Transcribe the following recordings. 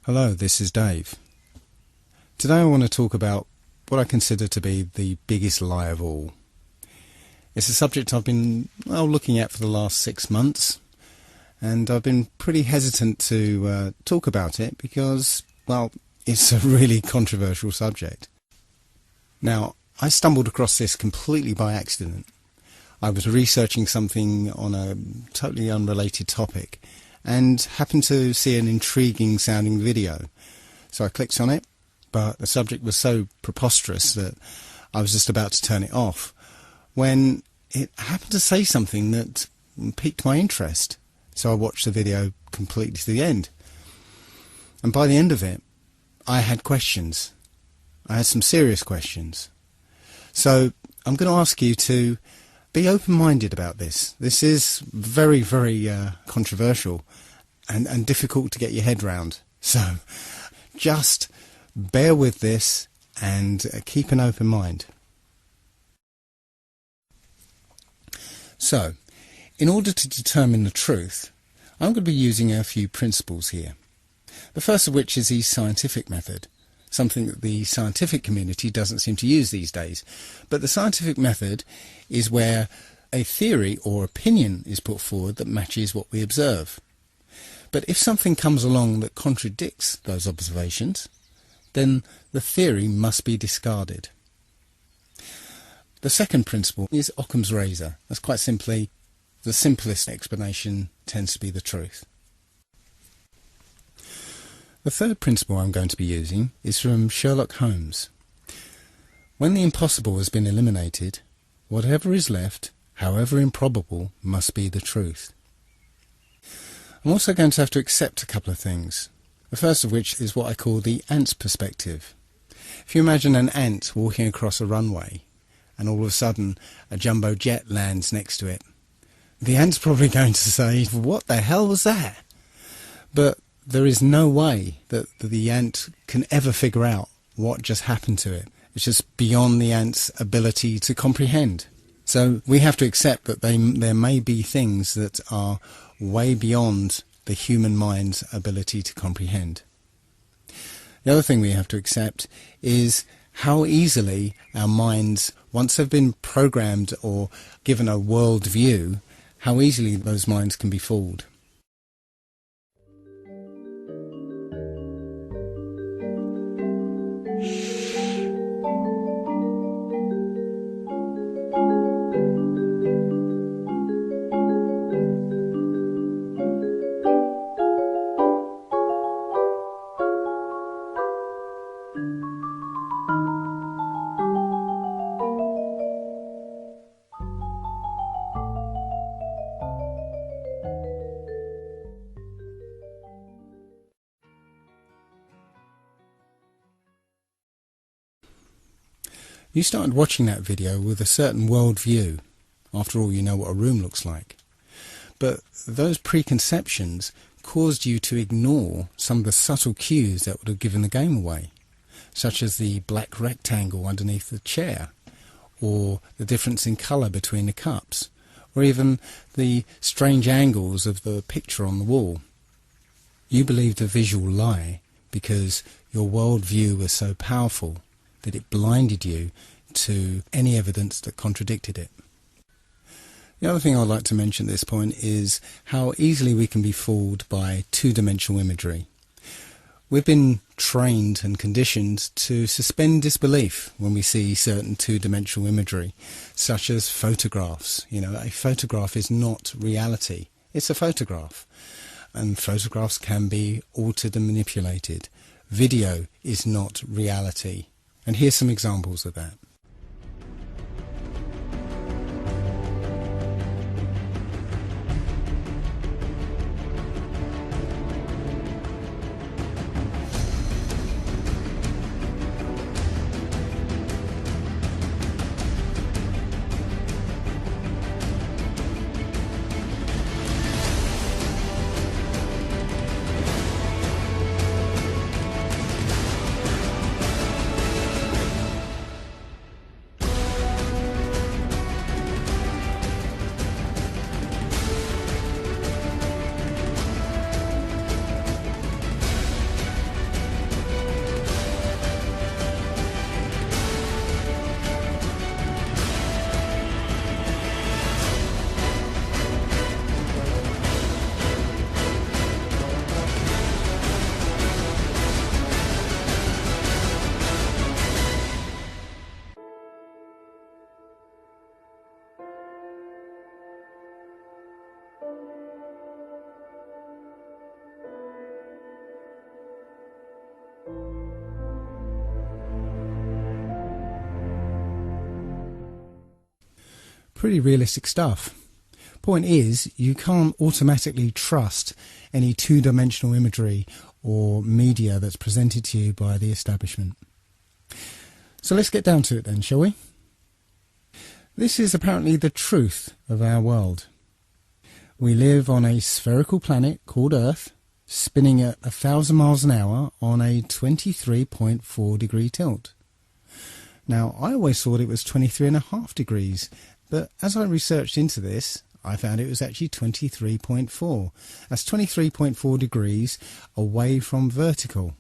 Hello, this is Dave. Today I want to talk about what I consider to be the biggest lie of all. It's a subject I've been looking at for the last 6 months, and I've been pretty hesitant to talk about it because, it's a really controversial subject. Now, I stumbled across this completely by accident. I was researching something on a totally unrelated topic and happened to see an intriguing sounding video. So I clicked on it, but the subject was so preposterous that I was just about to turn it off when it happened to say something that piqued my interest. So I watched the video completely to the end. And by the end of it, I had questions. I had some serious questions. So I'm going to ask you to be open-minded about this. This is very, very controversial and difficult to get your head round. So just bear with this and keep an open mind. So, in order to determine the truth, I'm going to be using a few principles here. The first of which is the scientific method, something that the scientific community doesn't seem to use these days. But the scientific method is where a theory or opinion is put forward that matches what we observe. But if something comes along that contradicts those observations, then the theory must be discarded. The second principle is Occam's razor. That's quite simply, the simplest explanation tends to be the truth. The third principle I'm going to be using is from Sherlock Holmes. When the impossible has been eliminated, whatever is left, however improbable, must be the truth. I'm also going to have to accept a couple of things. The first of which is what I call the ant's perspective. If you imagine an ant walking across a runway and all of a sudden a jumbo jet lands next to it, the ant's probably going to say, "What the hell was that?" But there is no way that the ant can ever figure out what just happened to it. It's just beyond the ant's ability to comprehend. So we have to accept that there may be things that are way beyond the human mind's ability to comprehend. The other thing we have to accept is how easily our minds, once they've been programmed or given a world view, how easily those minds can be fooled. You started watching that video with a certain world view. After all, you know what a room looks like. But those preconceptions caused you to ignore some of the subtle cues that would have given the game away, such as the black rectangle underneath the chair, or the difference in colour between the cups, or even the strange angles of the picture on the wall. You believed a visual lie because your world view was so powerful that it blinded you to any evidence that contradicted it. The other thing I'd like to mention at this point is how easily we can be fooled by two-dimensional imagery. We've been trained and conditioned to suspend disbelief when we see certain two-dimensional imagery, such as photographs. A photograph is not reality. It's a photograph. And photographs can be altered and manipulated. Video is not reality. And here's some examples of that. Pretty realistic stuff. Point is, you can't automatically trust any two-dimensional imagery or media that's presented to you by the establishment. So let's get down to it then, shall we? This is apparently the truth of our world. We live on a spherical planet called Earth, spinning at 1,000 miles an hour on a 23.4 degree tilt. Now, I always thought it was 23.5 degrees, but as I researched into this, I found it was actually 23.4. That's 23.4 degrees away from vertical.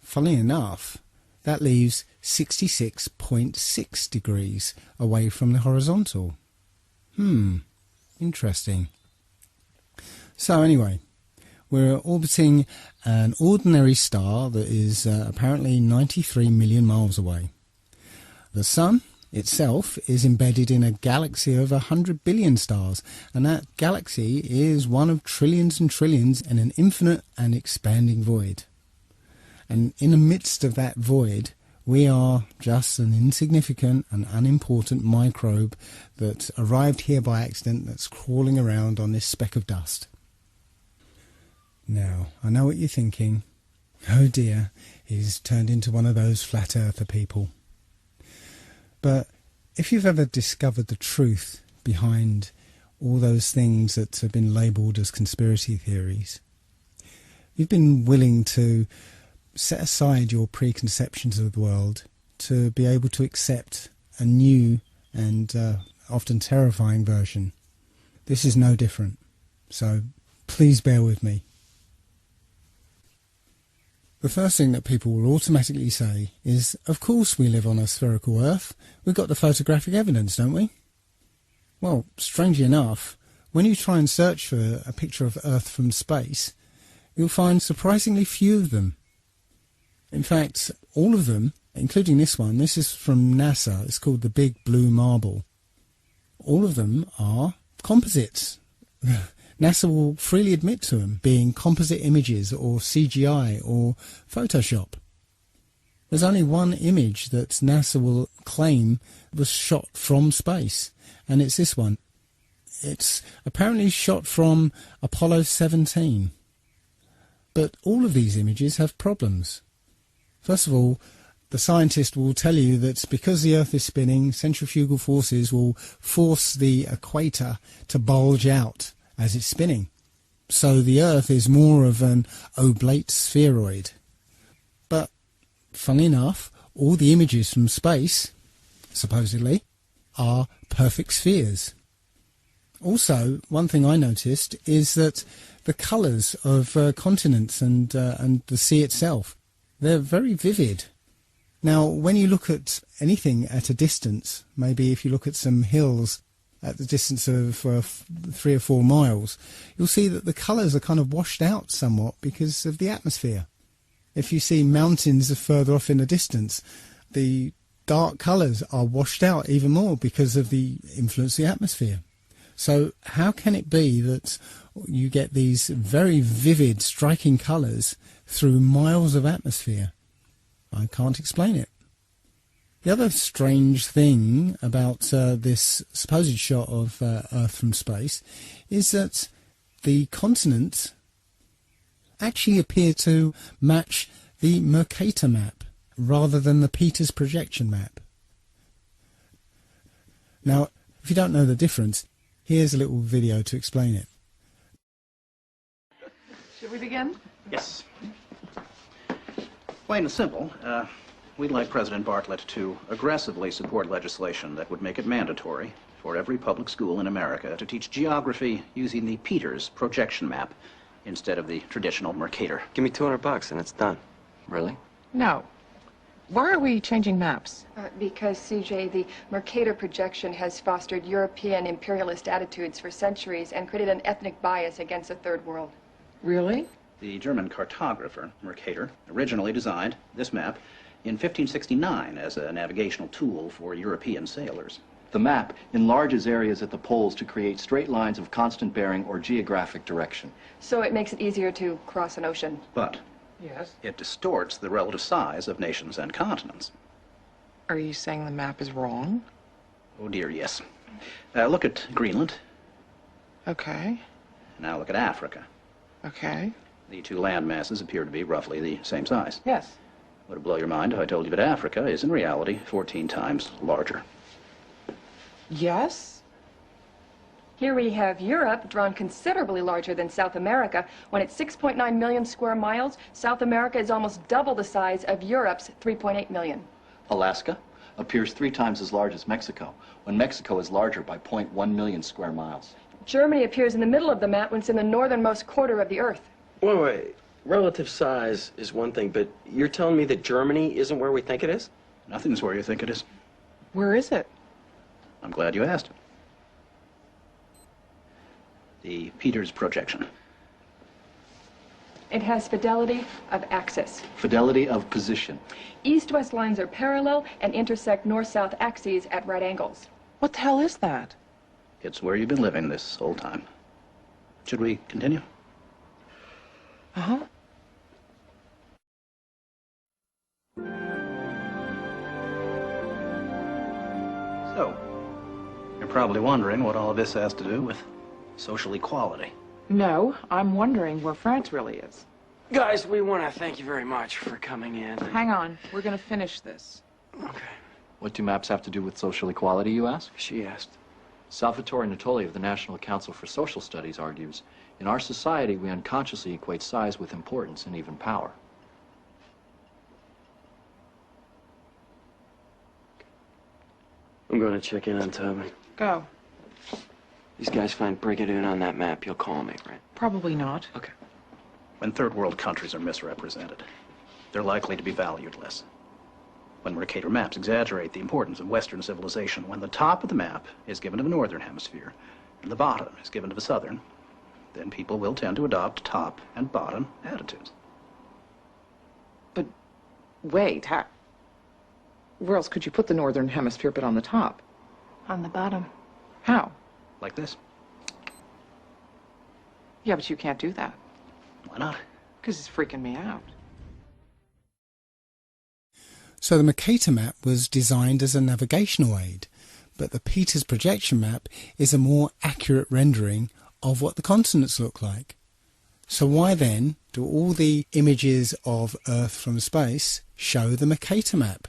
Funnily enough, that leaves 66.6 degrees away from the horizontal. Interesting. So anyway, we're orbiting an ordinary star that is apparently 93 million miles away. The Sun itself is embedded in a galaxy of 100 billion stars, and that galaxy is one of trillions and trillions in an infinite and expanding void. And in the midst of that void, we are just an insignificant and unimportant microbe that arrived here by accident, that's crawling around on this speck of dust. Now, I know what you're thinking. Oh dear, he's turned into one of those flat earther people. But if you've ever discovered the truth behind all those things that have been labelled as conspiracy theories, you've been willing to set aside your preconceptions of the world to be able to accept a new and often terrifying version. This is no different, so please bear with me. The first thing that people will automatically say is, of course we live on a spherical Earth. We've got the photographic evidence, don't we? Well, strangely enough, when you try and search for a picture of Earth from space, you'll find surprisingly few of them. In fact, all of them, including this one, this is from NASA, it's called the Big Blue Marble. All of them are composites. NASA will freely admit to them being composite images or CGI or Photoshop. There's only one image that NASA will claim was shot from space, and it's this one. It's apparently shot from Apollo 17. But all of these images have problems. First of all, the scientist will tell you that because the Earth is spinning, centrifugal forces will force the equator to bulge out as it's spinning. So the Earth is more of an oblate spheroid. But, funnily enough, all the images from space, supposedly, are perfect spheres. Also, one thing I noticed is that the colours of continents and the sea itself, they're very vivid. Now, when you look at anything at a distance, maybe if you look at some hills at the distance of 3 or 4 miles, you'll see that the colours are kind of washed out somewhat because of the atmosphere. If you see mountains further off in the distance, the dark colours are washed out even more because of the influence of the atmosphere. So how can it be that you get these very vivid, striking colours through miles of atmosphere? I can't explain it. The other strange thing about this supposed shot of Earth from space is that the continents actually appear to match the Mercator map rather than the Peters projection map. Now, if you don't know the difference, here's a little video to explain it. Should we begin? Yes. Plain and simple, we'd like President Bartlett to aggressively support legislation that would make it mandatory for every public school in America to teach geography using the Peters projection map instead of the traditional Mercator. Give me $200 and it's done. Really? No. Why are we changing maps? Because, CJ, the Mercator projection has fostered European imperialist attitudes for centuries and created an ethnic bias against the Third World. Really? The German cartographer, Mercator, originally designed this map in 1569 as a navigational tool for European sailors. The map enlarges areas at the poles to create straight lines of constant bearing or geographic direction. So it makes it easier to cross an ocean. But Yes. It distorts the relative size of nations and continents. Are you saying the map is wrong? Oh dear, yes. Look at Greenland. Okay. Now look at Africa. Okay. The two land masses appear to be roughly the same size. Yes. Would it blow your mind if I told you that Africa is in reality 14 times larger? Yes? Here we have Europe, drawn considerably larger than South America. When it's 6.9 million square miles, South America is almost double the size of Europe's 3.8 million. Alaska appears 3 times as large as Mexico, when Mexico is larger by 0.1 million square miles. Germany appears in the middle of the map when it's in the northernmost quarter of the Earth. Wait. Relative size is one thing, but you're telling me that Germany isn't where we think it is? Nothing's where you think it is. Where is it? I'm glad you asked. The Peters projection. It has fidelity of axis. Fidelity of position. East-west lines are parallel and intersect north-south axes at right angles. What the hell is that? It's where you've been living this whole time. Should we continue? Uh-huh. So, you're probably wondering what all of this has to do with social equality. No, I'm wondering where France really is. Guys, we want to thank you very much for coming in. Hang on. We're going to finish this. Okay. What do maps have to do with social equality, you ask? She asked. Salvatore Natoli of the National Council for Social Studies argues, in our society, we unconsciously equate size with importance and even power. I'm going to check in on Tobin. Go. These guys find Brigadoon on that map. You'll call me, right? Probably not. Okay. When third world countries are misrepresented, they're likely to be valued less. When Mercator maps exaggerate the importance of Western civilization, when the top of the map is given to the Northern Hemisphere and the bottom is given to the Southern, then people will tend to adopt top and bottom attitudes. But wait, where else could you put the Northern Hemisphere but on the top? On the bottom. How? Like this. Yeah, but you can't do that. Why not? Because it's freaking me out. So the Mercator map was designed as a navigational aid, but the Peters projection map is a more accurate rendering of what the continents look like. So why then do all the images of Earth from space show the Mercator map?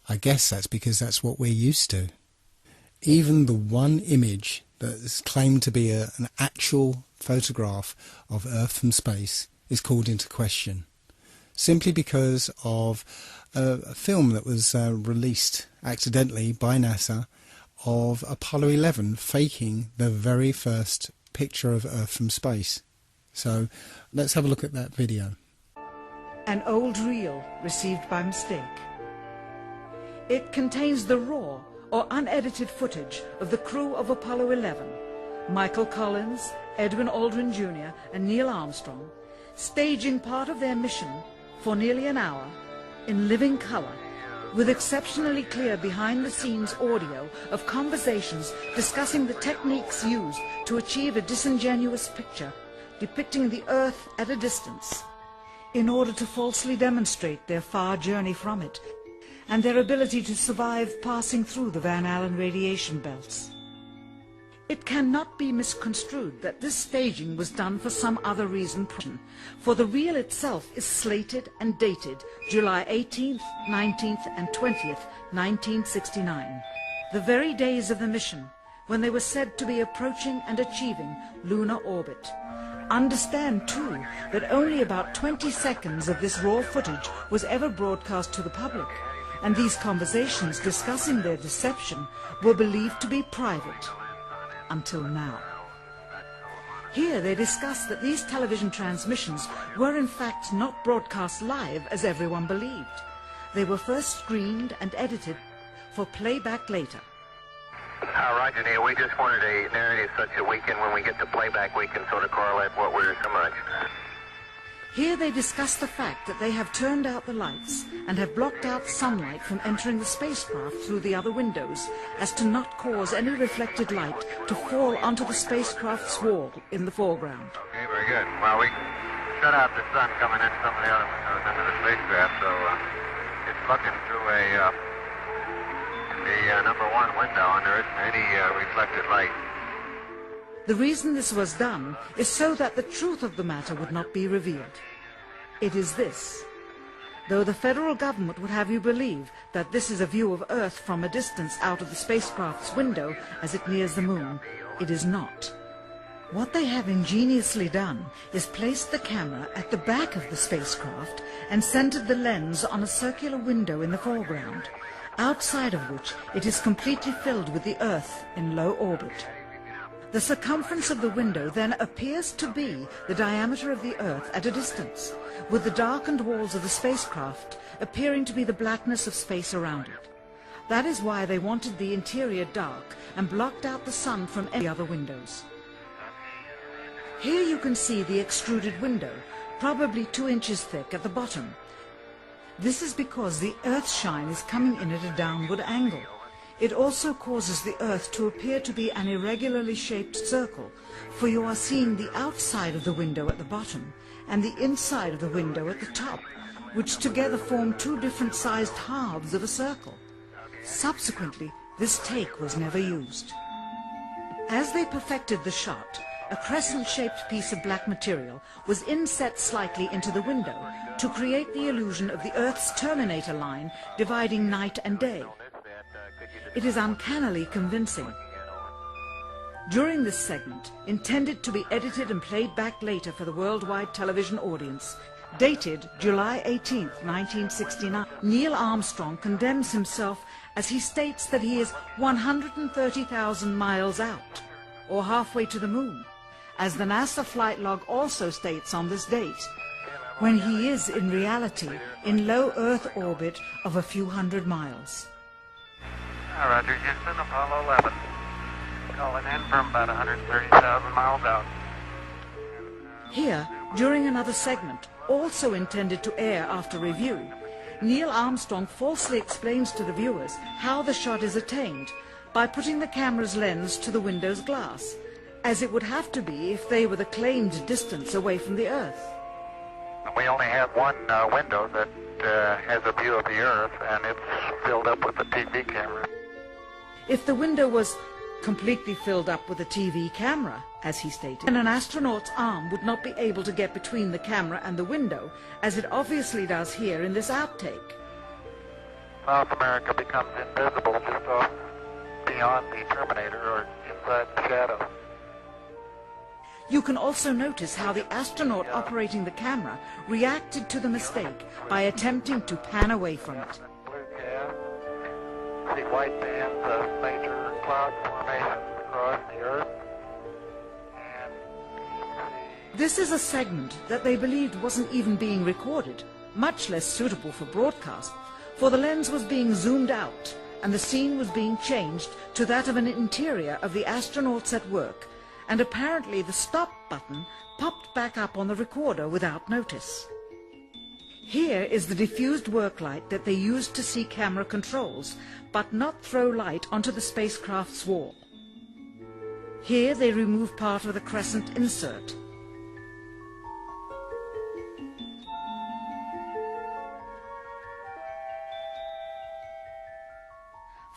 I guess that's because that's what we're used to. Even the one image that is claimed to be an actual photograph of Earth from space is called into question, simply because of a film that was released accidentally by NASA of Apollo 11 faking the very first picture of Earth from space. So let's have a look at that video. An old reel received by mistake. It contains the raw or unedited footage of the crew of Apollo 11, Michael Collins, Edwin Aldrin Jr. and Neil Armstrong, staging part of their mission for nearly an hour in living color, with exceptionally clear behind-the-scenes audio of conversations discussing the techniques used to achieve a disingenuous picture depicting the Earth at a distance, in order to falsely demonstrate their far journey from it and their ability to survive passing through the Van Allen radiation belts. It cannot be misconstrued that this staging was done for some other reason, for the reel itself is slated and dated July 18th, 19th and 20th, 1969, the very days of the mission when they were said to be approaching and achieving lunar orbit. Understand, too, that only about 20 seconds of this raw footage was ever broadcast to the public, and these conversations discussing their deception were believed to be private. Until now. Here they discuss that these television transmissions were in fact not broadcast live as everyone believed. They were first screened and edited for playback later. Roger, Neil. We just wanted a narrative such that we can, when we get to playback, we can sort of correlate what we're so much. Here they discuss the fact that they have turned out the lights and have blocked out sunlight from entering the spacecraft through the other windows, as to not cause any reflected light to fall onto the spacecraft's wall in the foreground. Okay, very good. Well, shut out the sun coming in some of the other windows into the spacecraft, so it's looking through the number one window, and there isn't any reflected light. The reason this was done is so that the truth of the matter would not be revealed. It is this. Though the federal government would have you believe that this is a view of Earth from a distance out of the spacecraft's window as it nears the moon, it is not. What they have ingeniously done is placed the camera at the back of the spacecraft and centered the lens on a circular window in the foreground, outside of which it is completely filled with the Earth in low orbit. The circumference of the window then appears to be the diameter of the Earth at a distance, with the darkened walls of the spacecraft appearing to be the blackness of space around it. That is why they wanted the interior dark and blocked out the sun from any other windows. Here you can see the extruded window, probably 2 inches thick at the bottom. This is because the Earth's shine is coming in at a downward angle. It also causes the Earth to appear to be an irregularly shaped circle, for you are seeing the outside of the window at the bottom and the inside of the window at the top, which together form 2 different sized halves of a circle. Subsequently, this take was never used. As they perfected the shot, a crescent-shaped piece of black material was inset slightly into the window to create the illusion of the Earth's terminator line dividing night and day. It is uncannily convincing. During this segment, intended to be edited and played back later for the worldwide television audience, dated July 18, 1969, Neil Armstrong condemns himself as he states that he is 130,000 miles out, or halfway to the moon, as the NASA flight log also states on this date, when he is in reality in low Earth orbit of a few hundred miles. Roger, Houston, Apollo 11. Calling in from about 130,000 miles out. Here, during another segment, also intended to air after review, Neil Armstrong falsely explains to the viewers how the shot is attained by putting the camera's lens to the window's glass, as it would have to be if they were the claimed distance away from the Earth. We only have one window that has a view of the Earth, and it's filled up with a TV camera. If the window was completely filled up with a TV camera, as he stated, then an astronaut's arm would not be able to get between the camera and the window, as it obviously does here in this outtake. South America becomes invisible just off beyond the Terminator or inside the shadow. You can also notice how the astronaut operating the camera reacted to the mistake by attempting to pan away from it. Blue gas, see white bands of major cloud formations across the Earth. And This is a segment that they believed wasn't even being recorded, much less suitable for broadcast, for the lens was being zoomed out and the scene was being changed to that of an interior of the astronauts at work, and apparently the stop button popped back up on the recorder without notice. Here is the diffused work light that they used to see camera controls, but not throw light onto the spacecraft's wall. Here they remove part of the crescent insert.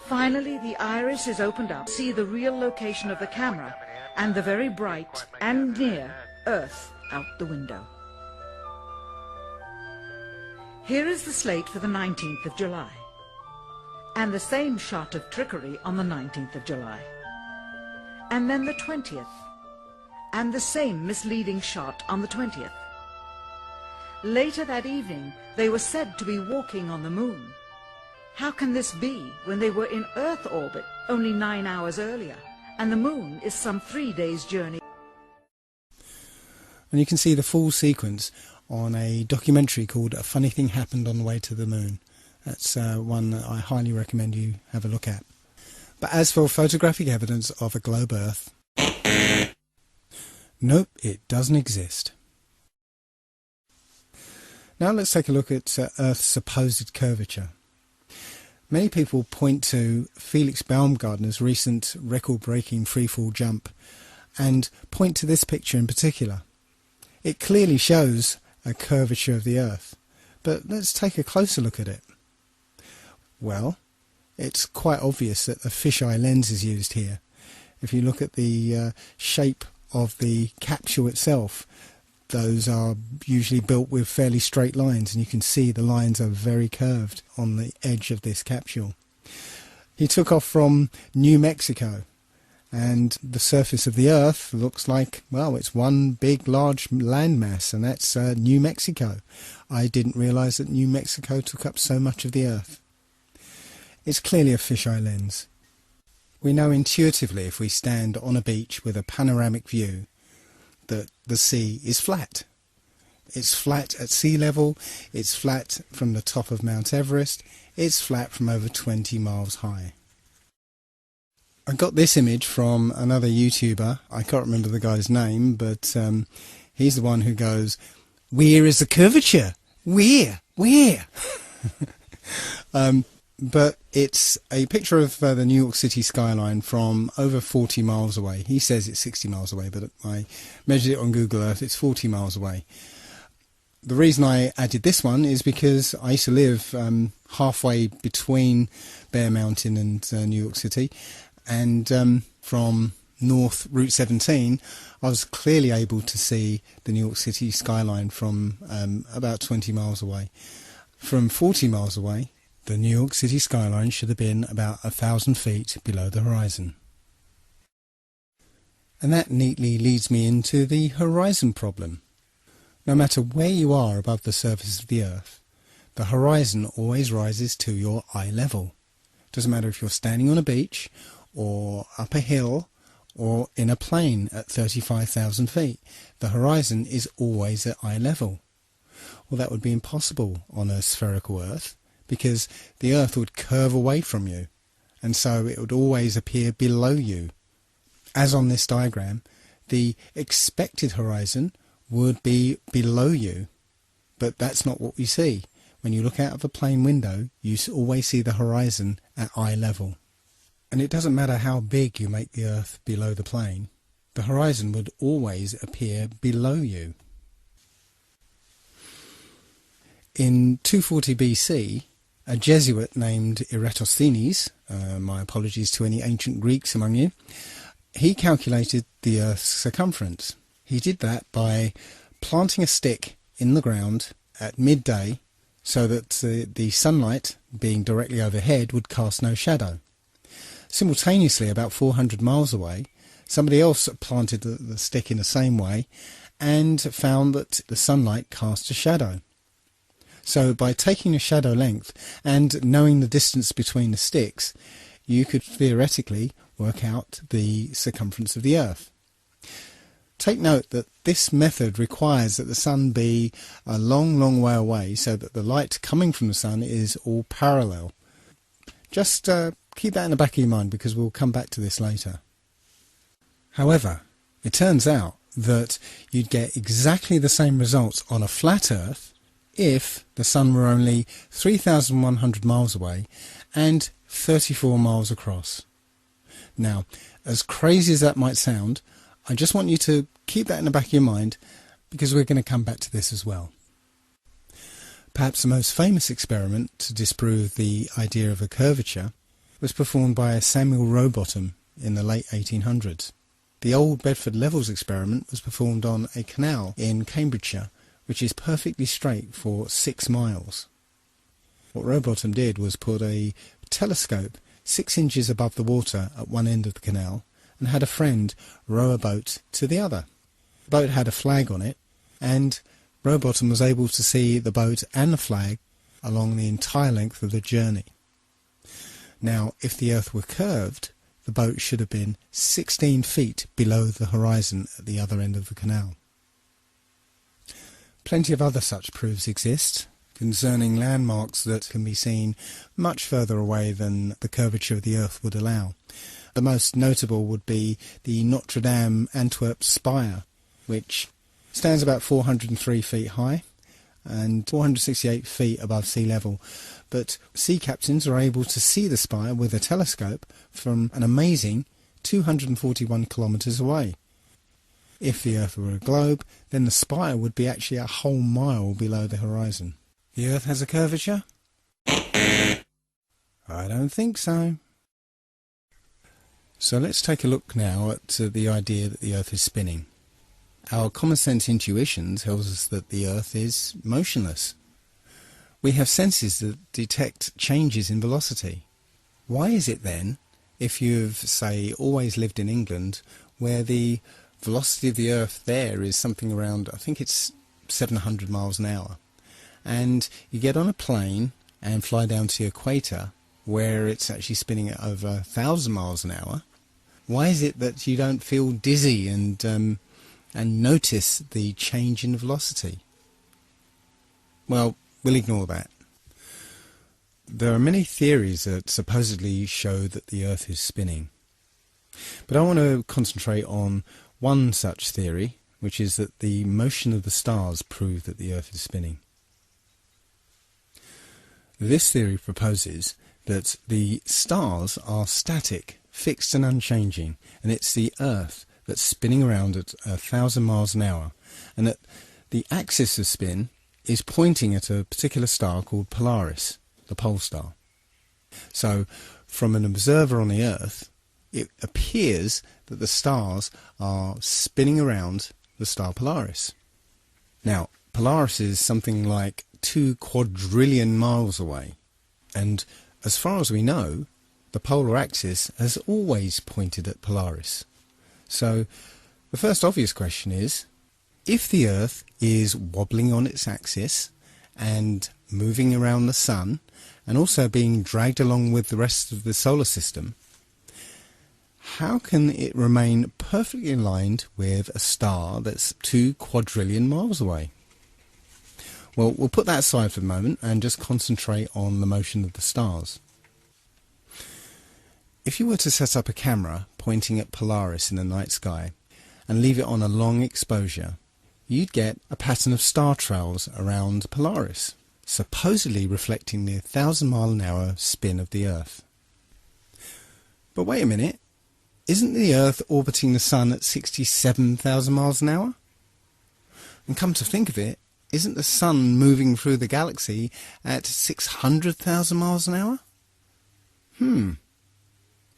Finally, the iris is opened up to see the real location of the camera and the very bright and near Earth out the window. Here is the slate for the 19th of July, and the same shot of trickery on the 19th of July, and then the 20th, and the same misleading shot on the 20th. Later that evening, they were said to be walking on the moon. How can this be when they were in Earth orbit only 9 hours earlier, and the moon is some 3 days' journey? And you can see the full sequence on a documentary called A Funny Thing Happened on the Way to the Moon. That's one that I highly recommend you have a look at. But as for photographic evidence of a globe Earth, nope, it doesn't exist. Now let's take a look at Earth's supposed curvature. Many people point to Felix Baumgartner's recent record-breaking freefall jump and point to this picture in particular. It clearly shows a curvature of the Earth, but let's take a closer look at it. Well, it's quite obvious that a fisheye lens is used here. If you look at the shape of the capsule itself, those are usually built with fairly straight lines, and you can see the lines are very curved on the edge of this capsule. He took off from New Mexico, and the surface of the Earth looks like, well, it's one big large landmass, and that's New Mexico. I didn't realise that New Mexico took up so much of the Earth. It's clearly a fisheye lens. We know intuitively, if we stand on a beach with a panoramic view, that the sea is flat. It's flat at sea level, it's flat from the top of Mount Everest, it's flat from over 20 miles high. I got this image from another YouTuber. I can't remember the guy's name, but he's the one who goes, "Where is the curvature? Where? But it's a picture of the New York City skyline from over 40 miles away. He says it's 60 miles away, but I measured it on Google Earth, it's 40 miles away. The reason I added this one is because I used to live halfway between Bear Mountain and New York City, and from North Route 17 I was clearly able to see the New York City skyline from about 20 miles away. From 40 miles away, the New York City skyline should have been about 1,000 feet below the horizon. And that neatly leads me into the horizon problem. No matter where you are above the surface of the Earth, the horizon always rises to your eye level. Doesn't matter if you're standing on a beach, or up a hill, or in a plane at 35,000 feet. The horizon is always at eye level. Well, that would be impossible on a spherical Earth, because the Earth would curve away from you, and so it would always appear below you. As on this diagram, the expected horizon would be below you, but that's not what we see. When you look out of a plane window, you always see the horizon at eye level. And it doesn't matter how big you make the Earth below the plane, the horizon would always appear below you. In 240 BC, a Jesuit named Eratosthenes, my apologies to any ancient Greeks among you, he calculated the Earth's circumference. He did that by planting a stick in the ground at midday so that the sunlight, being directly overhead, would cast no shadow. Simultaneously, about 400 miles away, somebody else planted the stick in the same way and found that the sunlight cast a shadow. So by taking a shadow length and knowing the distance between the sticks, you could theoretically work out the circumference of the Earth. Take note that this method requires that the sun be a long way away, so that the light coming from the sun is all parallel. Just keep that in the back of your mind, because we'll come back to this later. However, it turns out that you'd get exactly the same results on a flat Earth if the sun were only 3,100 miles away and 34 miles across. Now, as crazy as that might sound, I just want you to keep that in the back of your mind, because we're going to come back to this as well. Perhaps the most famous experiment to disprove the idea of a curvature was performed by Samuel Rowbotham in the late 1800s. The Old Bedford Levels experiment was performed on a canal in Cambridgeshire, which is perfectly straight for 6 miles. What Rowbotham did was put a telescope 6 inches above the water at one end of the canal and had a friend row a boat to the other. The boat had a flag on it, and Rowbotham was able to see the boat and the flag along the entire length of the journey. Now, if the Earth were curved, the boat should have been 16 feet below the horizon at the other end of the canal. Plenty of other such proofs exist concerning landmarks that can be seen much further away than the curvature of the Earth would allow. The most notable would be the Notre Dame Antwerp spire, which stands about 403 feet high and 468 feet above sea level. But sea captains are able to see the spire with a telescope from an amazing 241 kilometres away. If the Earth were a globe, then the spire would be actually a whole mile below the horizon. The Earth has a curvature? I don't think so. So let's take a look now at the idea that the Earth is spinning. Our common sense intuition tells us that the Earth is motionless. We have senses that detect changes in velocity. Why is it then, if you've, say, always lived in England, where the velocity of the Earth there is something around, I think it's 700 miles an hour, and you get on a plane and fly down to the equator, where it's actually spinning at over 1,000 miles an hour, why is it that you don't feel dizzy and notice the change in velocity? Well, we'll ignore that. There are many theories that supposedly show that the Earth is spinning. But I want to concentrate on one such theory, which is that the motion of the stars prove that the Earth is spinning. This theory proposes that the stars are static, fixed and unchanging, and it's the Earth that's spinning around at 1,000 miles an hour, and that the axis of spin is pointing at a particular star called Polaris, the pole star. So, from an observer on the Earth, it appears that the stars are spinning around the star Polaris. Now, Polaris is something like 2 quadrillion miles away, and as far as we know, the polar axis has always pointed at Polaris. So the first obvious question is, if the Earth is wobbling on its axis and moving around the Sun and also being dragged along with the rest of the solar system, how can it remain perfectly aligned with a star that's 2 quadrillion miles away? Well, we'll put that aside for the moment and just concentrate on the motion of the stars. If you were to set up a camera pointing at Polaris in the night sky and leave it on a long exposure, you'd get a pattern of star trails around Polaris, supposedly reflecting the 1,000-mile-an-hour spin of the Earth. But wait a minute, isn't the Earth orbiting the Sun at 67,000 miles an hour? And come to think of it, isn't the Sun moving through the galaxy at 600,000 miles an hour?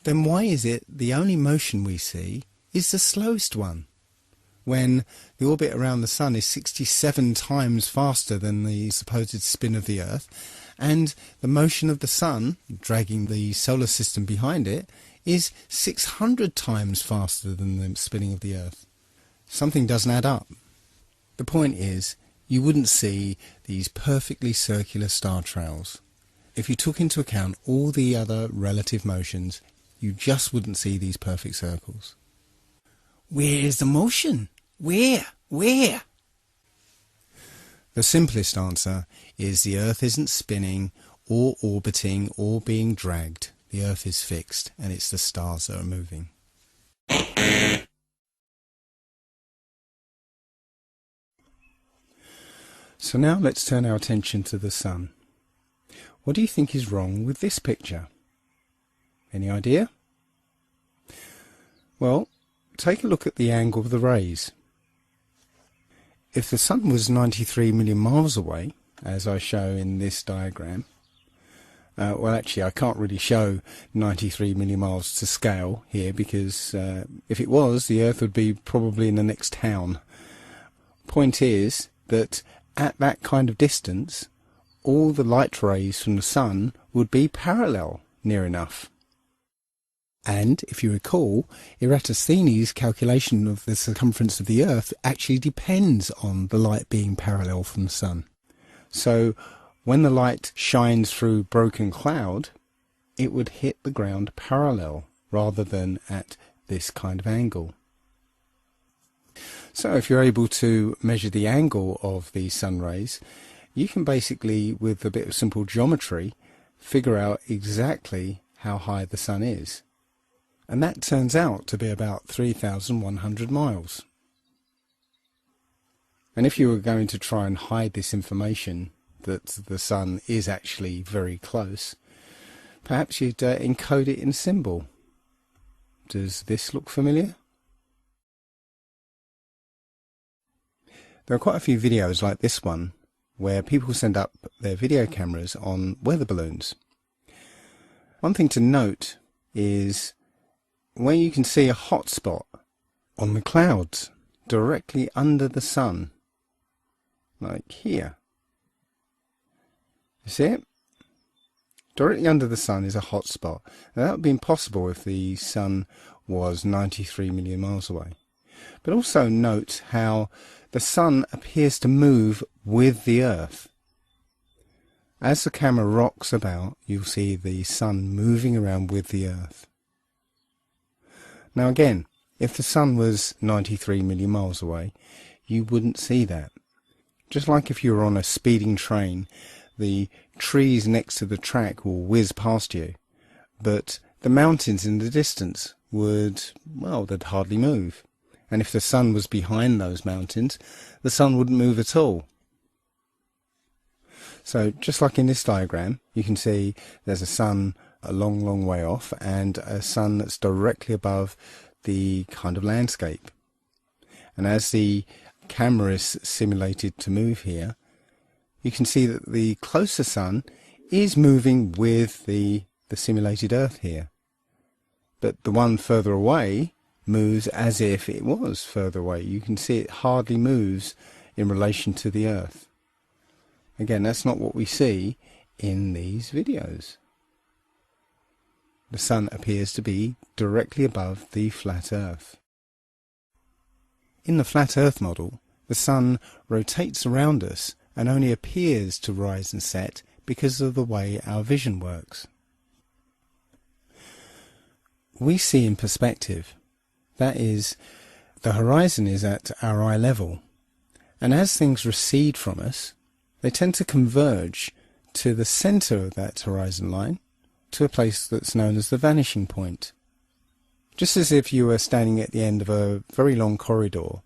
Then why is it the only motion we see is the slowest one, when the orbit around the Sun is 67 times faster than the supposed spin of the Earth, and the motion of the Sun, dragging the solar system behind it, is 600 times faster than the spinning of the Earth? Something doesn't add up. The point is, you wouldn't see these perfectly circular star trails. If you took into account all the other relative motions, you just wouldn't see these perfect circles. Where is the motion? Where? The simplest answer is the Earth isn't spinning or orbiting or being dragged. The Earth is fixed, and it's the stars that are moving. So now let's turn our attention to the Sun. What do you think is wrong with this picture? Any idea? Well, take a look at the angle of the rays. If the Sun was 93 million miles away, as I show in this diagram, well, actually I can't really show 93 million miles to scale here, because if it was, the Earth would be probably in the next town. Point is that at that kind of distance, all the light rays from the Sun would be parallel near enough. And, if you recall, Eratosthenes' calculation of the circumference of the Earth actually depends on the light being parallel from the Sun. So, when the light shines through broken cloud, it would hit the ground parallel, rather than at this kind of angle. So, if you're able to measure the angle of these sun rays, you can basically, with a bit of simple geometry, figure out exactly how high the Sun is. And that turns out to be about 3,100 miles. And if you were going to try and hide this information, that the Sun is actually very close, perhaps you'd encode it in a symbol. Does this look familiar? There are quite a few videos like this one where people send up their video cameras on weather balloons. One thing to note is where you can see a hot spot on the clouds directly under the sun, like here. You see it? Directly under the sun is a hot spot. Now that would be impossible if the sun was 93 million miles away. But also note how the sun appears to move with the Earth. As the camera rocks about, you'll see the sun moving around with the Earth. Now again, if the sun was 93 million miles away, you wouldn't see that. Just like if you were on a speeding train, the trees next to the track will whiz past you, but the mountains in the distance would, well, they'd hardly move. And if the sun was behind those mountains, the sun wouldn't move at all. So just like in this diagram, you can see there's a sun a long, long way off and a sun that's directly above the kind of landscape. And as the camera is simulated to move here, you can see that the closer sun is moving with the simulated Earth here. But the one further away moves as if it was further away. You can see it hardly moves in relation to the Earth. Again, that's not what we see in these videos. The sun appears to be directly above the flat Earth. In the flat Earth model, the sun rotates around us and only appears to rise and set because of the way our vision works. We see in perspective. That is, the horizon is at our eye level, and as things recede from us, they tend to converge to the centre of that horizon line, to a place that's known as the vanishing point. Just as if you were standing at the end of a very long corridor,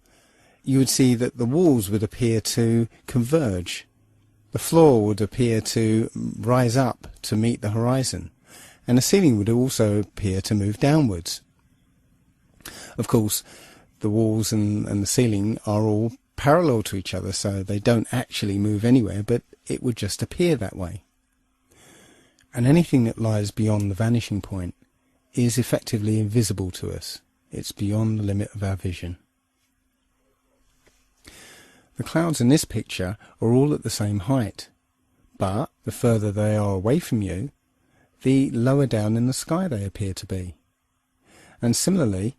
you would see that the walls would appear to converge. The floor would appear to rise up to meet the horizon, and the ceiling would also appear to move downwards. Of course, the walls and the ceiling are all parallel to each other, so they don't actually move anywhere, but it would just appear that way. And anything that lies beyond the vanishing point is effectively invisible to us. It's beyond the limit of our vision. The clouds in this picture are all at the same height, but the further they are away from you, the lower down in the sky they appear to be. And similarly,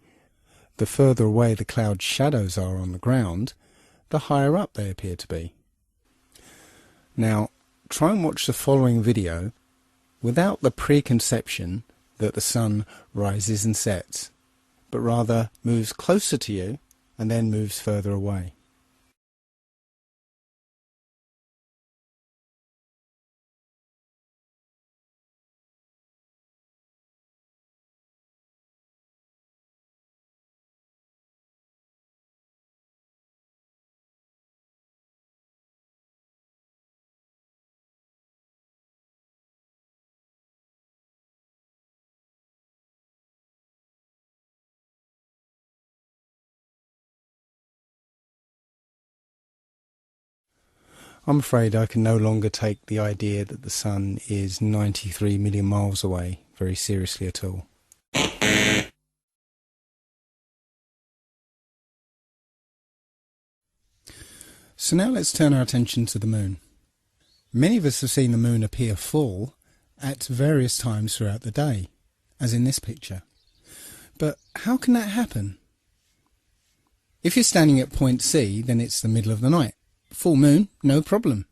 the further away the cloud shadows are on the ground, the higher up they appear to be. Now, try and watch the following video without the preconception that the sun rises and sets, but rather moves closer to you and then moves further away. I'm afraid I can no longer take the idea that the sun is 93 million miles away very seriously at all. So now let's turn our attention to the moon. Many of us have seen the moon appear full at various times throughout the day, as in this picture. But how can that happen? If you're standing at point C, then it's the middle of the night. Full moon, no problem.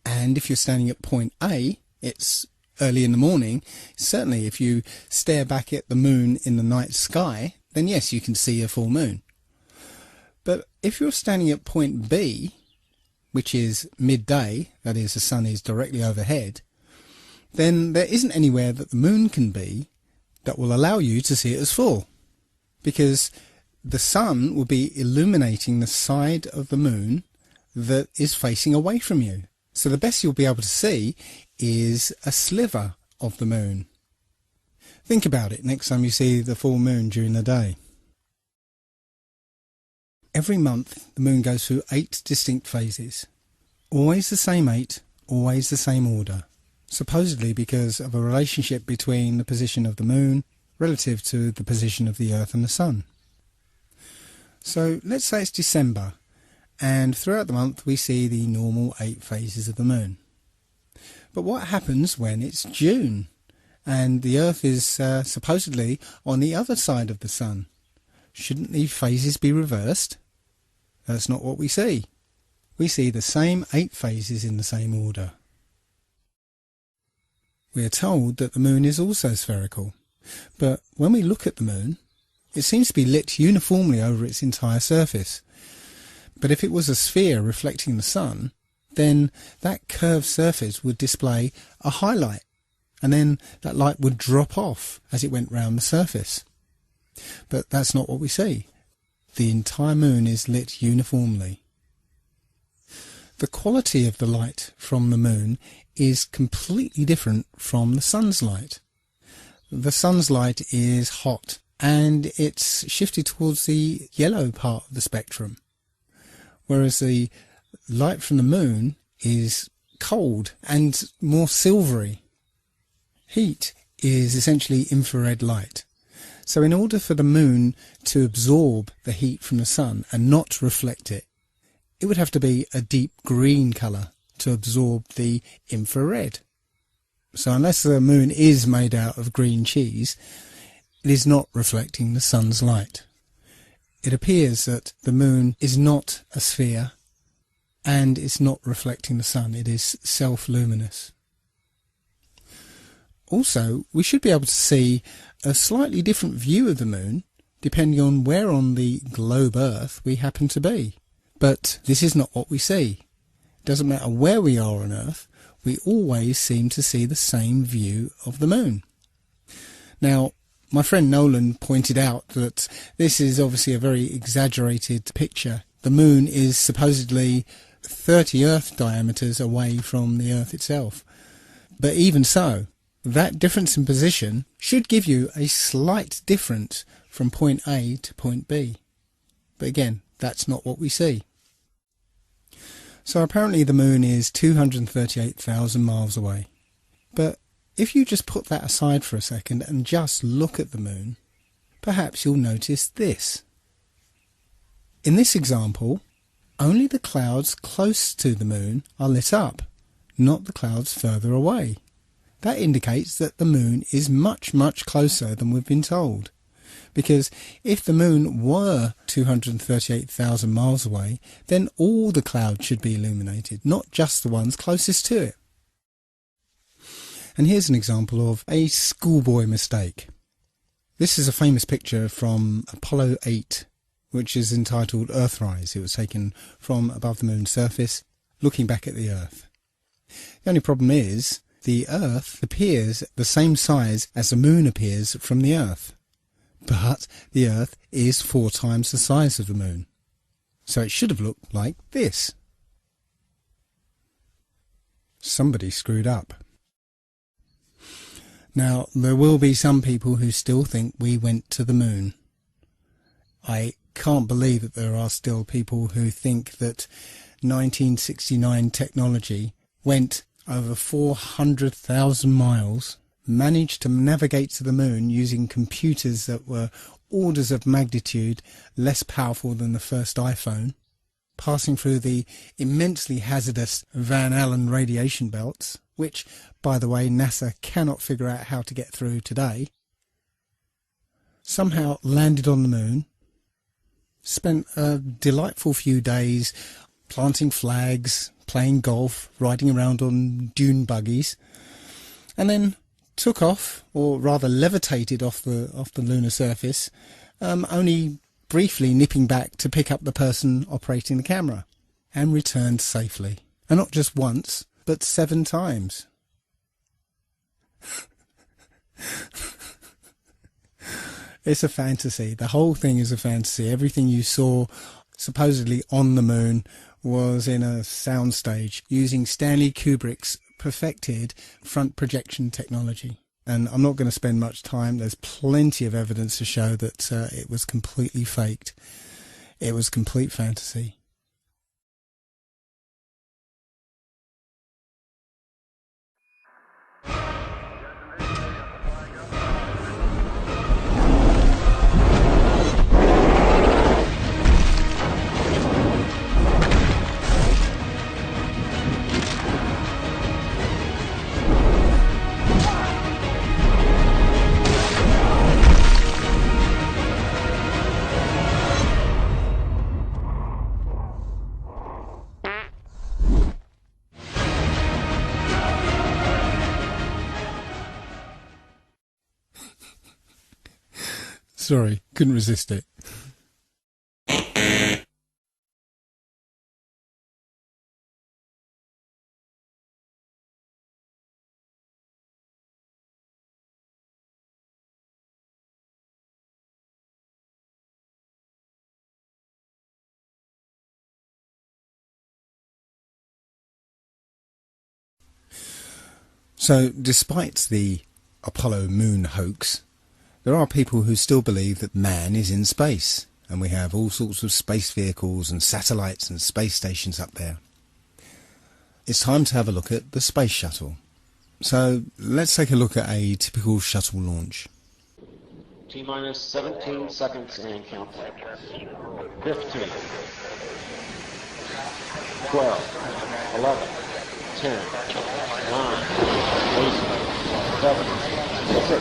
And if you're standing at point A, it's early in the morning. Certainly if you stare back at the moon in the night sky, then yes, you can see a full moon. But if you're standing at point B, which is midday, that is, the sun is directly overhead, then there isn't anywhere that the moon can be that will allow you to see it as full, because the sun will be illuminating the side of the moon that is facing away from you. So the best you'll be able to see is a sliver of the moon. Think about it next time you see the full moon during the day. every month the moon goes through 8 distinct phases. Always the same 8, always the same order. Supposedly because of a relationship between the position of the moon relative to the position of the Earth and the Sun. So let's say it's December, and throughout the month we see the normal 8 phases of the moon. But what happens when it's June and the Earth is supposedly on the other side of the Sun? Shouldn't the phases be reversed? That's not what we see. We see the same 8 phases in the same order. We are told that the moon is also spherical, but when we look at the moon, it seems to be lit uniformly over its entire surface. But if it was a sphere reflecting the sun, then that curved surface would display a highlight, and then that light would drop off as it went round the surface. But that's not what we see. The entire moon is lit uniformly. The quality of the light from the moon is completely different from the sun's light. The sun's light is hot, and it's shifted towards the yellow part of the spectrum, whereas the light from the moon is cold and more silvery. Heat is essentially infrared light. So in order for the moon to absorb the heat from the sun and not reflect it, it would have to be a deep green colour to absorb the infrared. So unless the moon is made out of green cheese, it is not reflecting the sun's light. It appears that the moon is not a sphere and it's not reflecting the sun. It is self-luminous. Also, we should be able to see a slightly different view of the moon depending on where on the globe Earth we happen to be. But this is not what we see. It doesn't matter where we are on Earth, we always seem to see the same view of the moon. Now, my friend Nolan pointed out that this is obviously a very exaggerated picture. The moon is supposedly 30 Earth diameters away from the Earth itself. But even so, that difference in position should give you a slight difference from point A to point B. But again, that's not what we see. So apparently the moon is 238,000 miles away. But if you just put that aside for a second and just look at the moon, perhaps you'll notice this. In this example, only the clouds close to the moon are lit up, not the clouds further away. That indicates that the moon is much, much closer than we've been told. Because if the moon were 238,000 miles away, then all the clouds should be illuminated, not just the ones closest to it. And here's an example of a schoolboy mistake. This is a famous picture from Apollo 8, which is entitled Earthrise. It was taken from above the moon's surface, looking back at the Earth. The only problem is, the Earth appears the same size as the moon appears from the Earth. But the Earth is 4 times the size of the moon. So it should have looked like this. Somebody screwed up. Now, there will be some people who still think we went to the moon. I can't believe that there are still people who think that 1969 technology went over 400,000 miles, managed to navigate to the moon using computers that were orders of magnitude less powerful than the first iPhone, passing through the immensely hazardous Van Allen radiation belts, which, by the way, NASA cannot figure out how to get through today, somehow landed on the moon, spent a delightful few days planting flags, playing golf, riding around on dune buggies, and then took off, or rather levitated off the lunar surface, only briefly nipping back to pick up the person operating the camera, and returned safely. And not just once, but 7 times. It's a fantasy. The whole thing is a fantasy. Everything you saw supposedly on the moon was in a soundstage using Stanley Kubrick's perfected front projection technology. And I'm not going to spend much time. There's plenty of evidence to show that it was completely faked. It was complete fantasy. Sorry, couldn't resist it. So, despite the Apollo moon hoax, there are people who still believe that man is in space, and we have all sorts of space vehicles and satellites and space stations up there. It's time to have a look at the space shuttle. So, let's take a look at a typical shuttle launch. T-minus 17 seconds and count. 15, 12, 11, 10, 9, 8, 7, 6,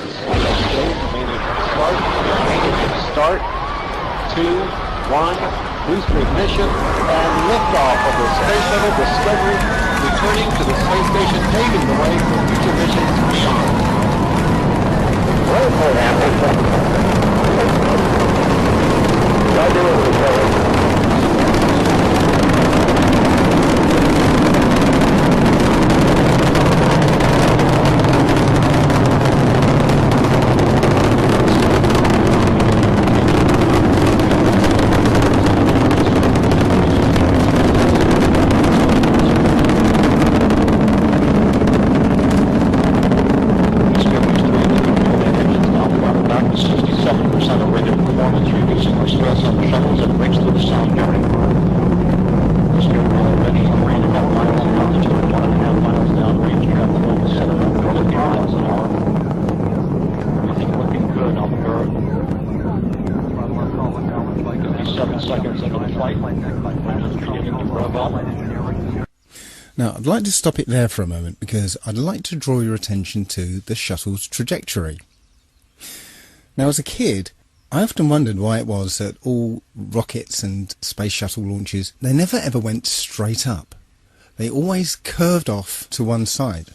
start, 2, 1, booster ignition, and liftoff of the Space Shuttle Discovery, returning to the space station, paving the way for future missions beyond. Now, I'd like to stop it there for a moment because I'd like to draw your attention to the shuttle's trajectory. Now, as a kid, I often wondered why it was that all rockets and space shuttle launches, they never ever went straight up. They always curved off to one side.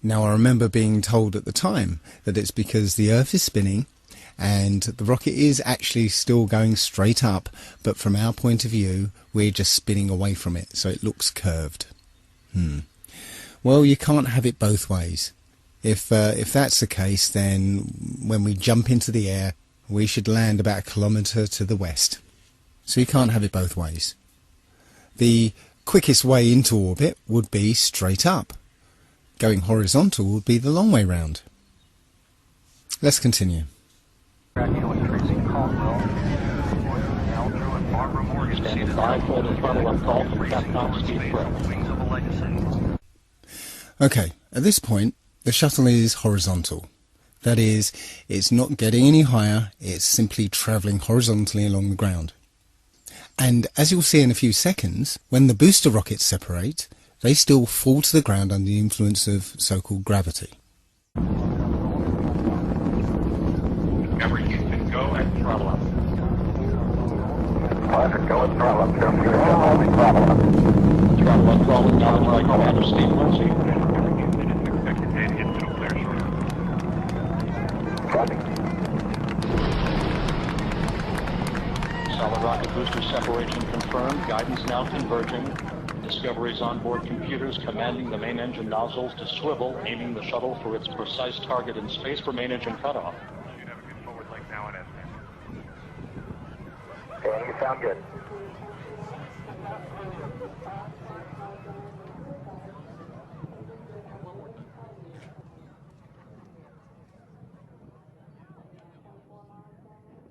Now, I remember being told at the time that it's because the Earth is spinning and the rocket is actually still going straight up, but from our point of view, we're just spinning away from it, so it looks curved. Well, you can't have it both ways. If that's the case, then when we jump into the air, we should land about a kilometre to the west. So you can't have it both ways. The quickest way into orbit would be straight up. Going horizontal would be the long way round. Let's continue. Standing by for the throttle up call from Capcom Steve Pro. Okay, at this point, the shuttle is horizontal. That is, it's not getting any higher, it's simply travelling horizontally along the ground. And as you'll see in a few seconds, when the booster rockets separate, they still fall to the ground under the influence of so-called gravity. Discovery, you can go and throttle up. I could go and throttle up. Throttle up. Throttle up, throttle down, like Commander Steve Lindsay. Solid rocket booster separation confirmed. Guidance now converging. Discovery's onboard computers commanding the main engine nozzles to swivel, aiming the shuttle for its precise target in space for main engine cutoff. You have a good forward leg now in S10. Okay, you sound good.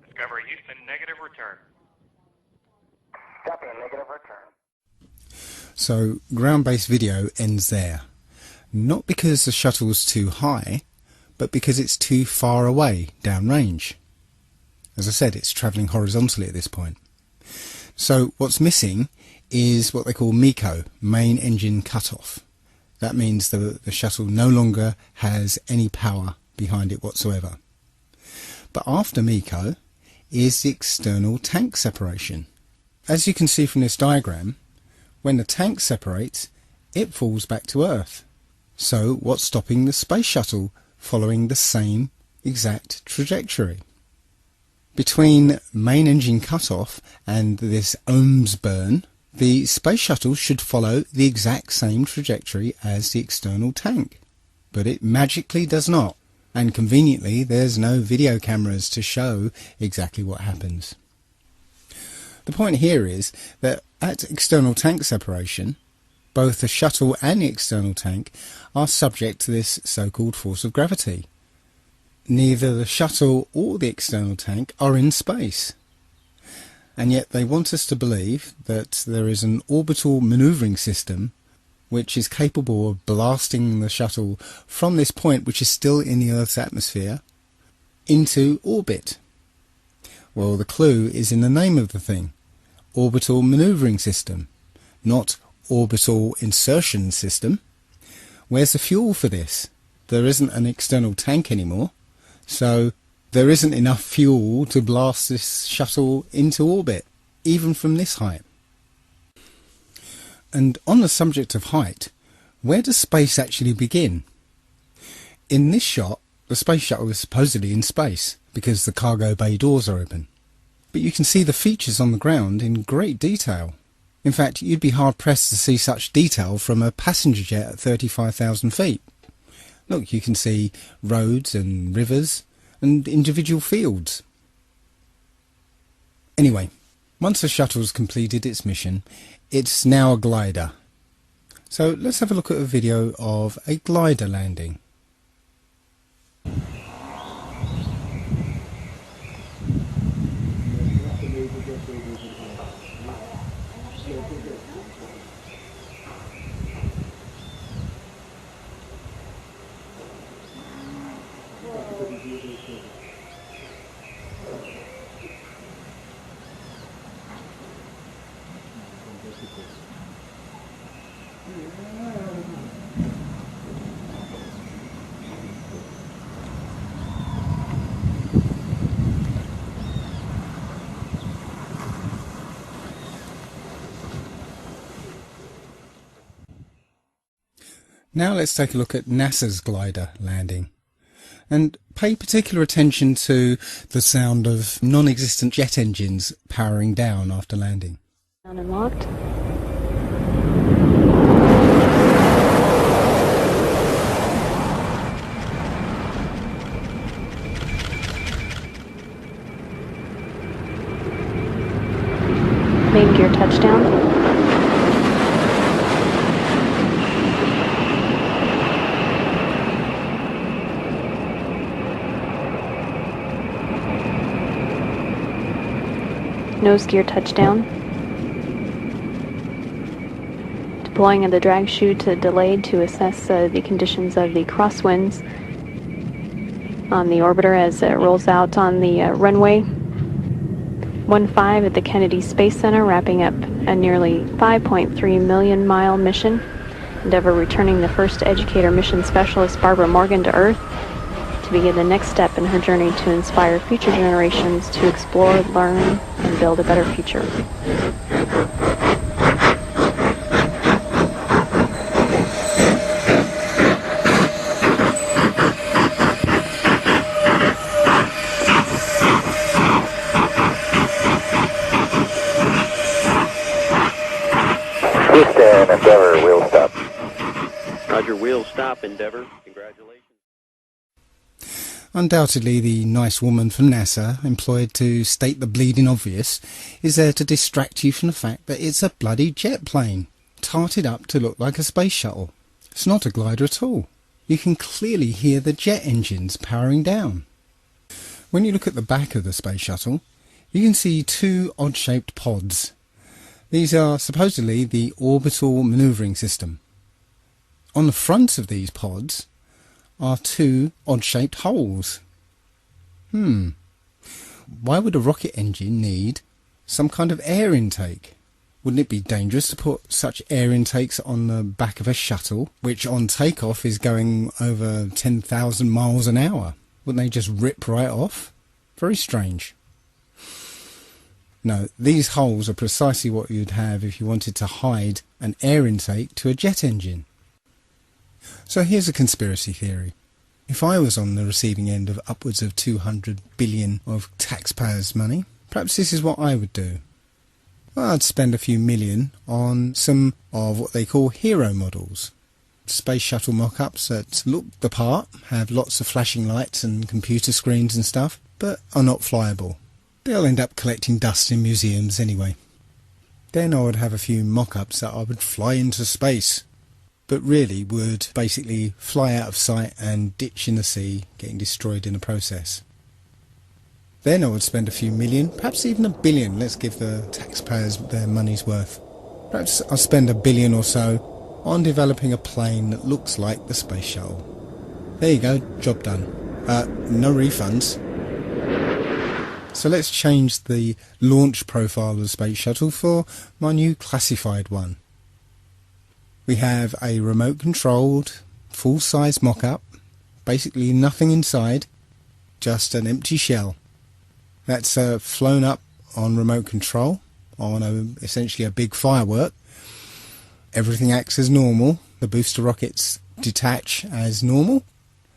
Discovery Houston, negative return. So ground-based video ends there. Not because the shuttle's too high, but because it's too far away downrange. As I said, it's travelling horizontally at this point. So what's missing is what they call MECO, main engine cutoff. That means the shuttle no longer has any power behind it whatsoever. But after MECO is the external tank separation. As you can see from this diagram, when the tank separates, it falls back to Earth. So what's stopping the space shuttle following the same exact trajectory? Between main engine cutoff and this ohms burn, the space shuttle should follow the exact same trajectory as the external tank. But it magically does not. And conveniently, there's no video cameras to show exactly what happens. The point here is that at external tank separation, both the shuttle and the external tank are subject to this so-called force of gravity. Neither the shuttle or the external tank are in space. And yet they want us to believe that there is an orbital manoeuvring system which is capable of blasting the shuttle from this point, which is still in the Earth's atmosphere, into orbit. Well, the clue is in the name of the thing. Orbital manoeuvring system, not orbital insertion system. Where's the fuel for this? There isn't an external tank anymore, so there isn't enough fuel to blast this shuttle into orbit, even from this height. And on the subject of height, where does space actually begin? In this shot, the space shuttle is supposedly in space, because the cargo bay doors are open. But you can see the features on the ground in great detail. In fact, you'd be hard-pressed to see such detail from a passenger jet at 35,000 feet. Look, you can see roads and rivers and individual fields. Anyway, once the shuttle's completed its mission, it's now a glider. So let's have a look at a video of a glider landing. Now let's take a look at NASA's glider landing, and pay particular attention to the sound of non-existent jet engines powering down after landing. Down and locked. Main gear touchdown. Nose gear touchdown. Deploying of the drag chute delayed to assess the conditions of the crosswinds on the orbiter as it rolls out on the runway 15 at the Kennedy Space Center, wrapping up a nearly 5.3 million mile mission. Endeavour returning the first educator mission specialist Barbara Morgan to Earth to begin the next step in her journey to inspire future generations to explore, learn, and build a better future. Houston, Endeavour, wheel stop. Roger, wheel stop, Endeavour. Congratulations. Undoubtedly, the nice woman from NASA, employed to state the bleeding obvious, is there to distract you from the fact that it's a bloody jet plane, tarted up to look like a space shuttle. It's not a glider at all. You can clearly hear the jet engines powering down. When you look at the back of the space shuttle, you can see two odd-shaped pods. These are supposedly the orbital manoeuvring system. On the front of these pods are two odd-shaped holes. Why would a rocket engine need some kind of air intake? Wouldn't it be dangerous to put such air intakes on the back of a shuttle, which on takeoff is going over 10,000 miles an hour? Wouldn't they just rip right off? Very strange. No, these holes are precisely what you'd have if you wanted to hide an air intake to a jet engine. So here's a conspiracy theory. If I was on the receiving end of upwards of 200 billion of taxpayers' money, perhaps this is what I would do. Well, I'd spend a few million on some of what they call hero models. Space shuttle mock-ups that look the part, have lots of flashing lights and computer screens and stuff, but are not flyable. They'll end up collecting dust in museums anyway. Then I would have a few mock-ups that I would fly into space, but really would basically fly out of sight and ditch in the sea, getting destroyed in the process. Then I would spend a few million, perhaps even $1 billion, let's give the taxpayers their money's worth. Perhaps I'll spend $1 billion or so on developing a plane that looks like the space shuttle. There you go, job done. No refunds. So let's change the launch profile of the space shuttle for my new classified one. We have a remote-controlled, full-size mock-up, basically nothing inside, just an empty shell. That's flown up on remote control, on essentially a big firework. Everything acts as normal, the booster rockets detach as normal,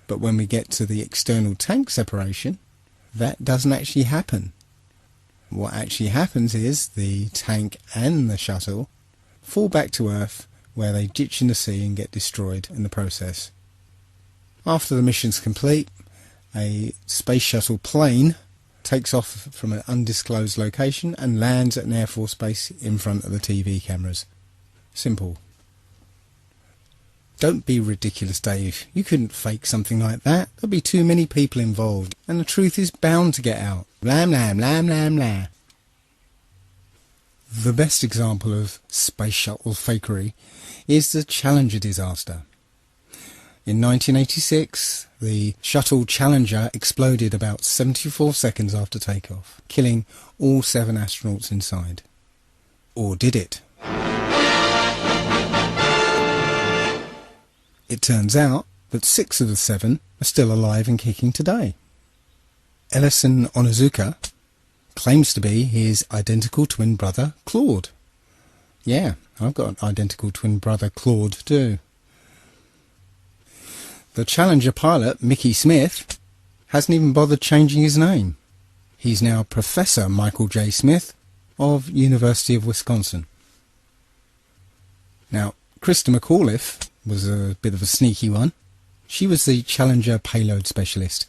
but when we get to the external tank separation, that doesn't actually happen. What actually happens is the tank and the shuttle fall back to Earth, where they ditch in the sea and get destroyed in the process. After the mission's complete, a space shuttle plane takes off from an undisclosed location and lands at an Air Force base in front of the TV cameras. Simple. Don't be ridiculous, Dave. You couldn't fake something like that. There'll be too many people involved, and the truth is bound to get out. Lam lam lam lam lam. The best example of space shuttle fakery is the Challenger disaster. In 1986, the shuttle Challenger exploded about 74 seconds after takeoff, killing all 7 astronauts inside. Or did it? It turns out that 6 of the 7 are still alive and kicking today. Ellison Onizuka claims to be his identical twin brother, Claude. Yeah, I've got an identical twin brother, Claude, too. The Challenger pilot, Mickey Smith, hasn't even bothered changing his name. He's now Professor Michael J. Smith of University of Wisconsin. Now, Krista McAuliffe was a bit of a sneaky one. She was the Challenger payload specialist,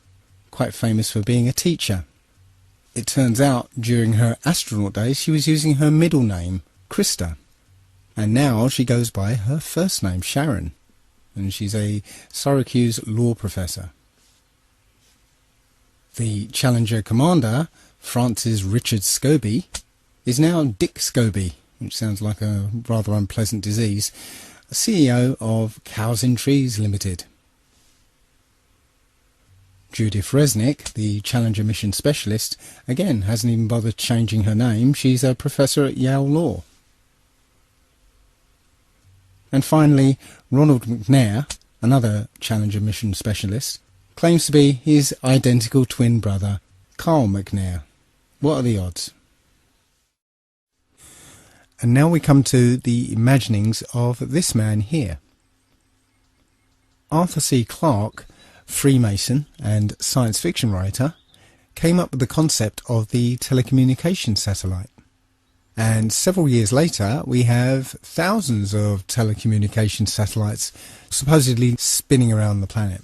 quite famous for being a teacher. It turns out during her astronaut days she was using her middle name, Krista, and now she goes by her first name, Sharon, and she's a Syracuse law professor. The Challenger commander, Francis Richard Scobie, is now Dick Scobie, which sounds like a rather unpleasant disease, CEO of Cows in Trees Limited. Judith Resnick, the Challenger mission specialist, again hasn't even bothered changing her name. She's a professor at Yale Law. And finally, Ronald McNair, another Challenger mission specialist, claims to be his identical twin brother, Carl McNair. What are the odds? And now we come to the imaginings of this man here. Arthur C. Clarke, Freemason and science fiction writer, came up with the concept of the telecommunications satellite. And several years later, we have thousands of telecommunications satellites supposedly spinning around the planet.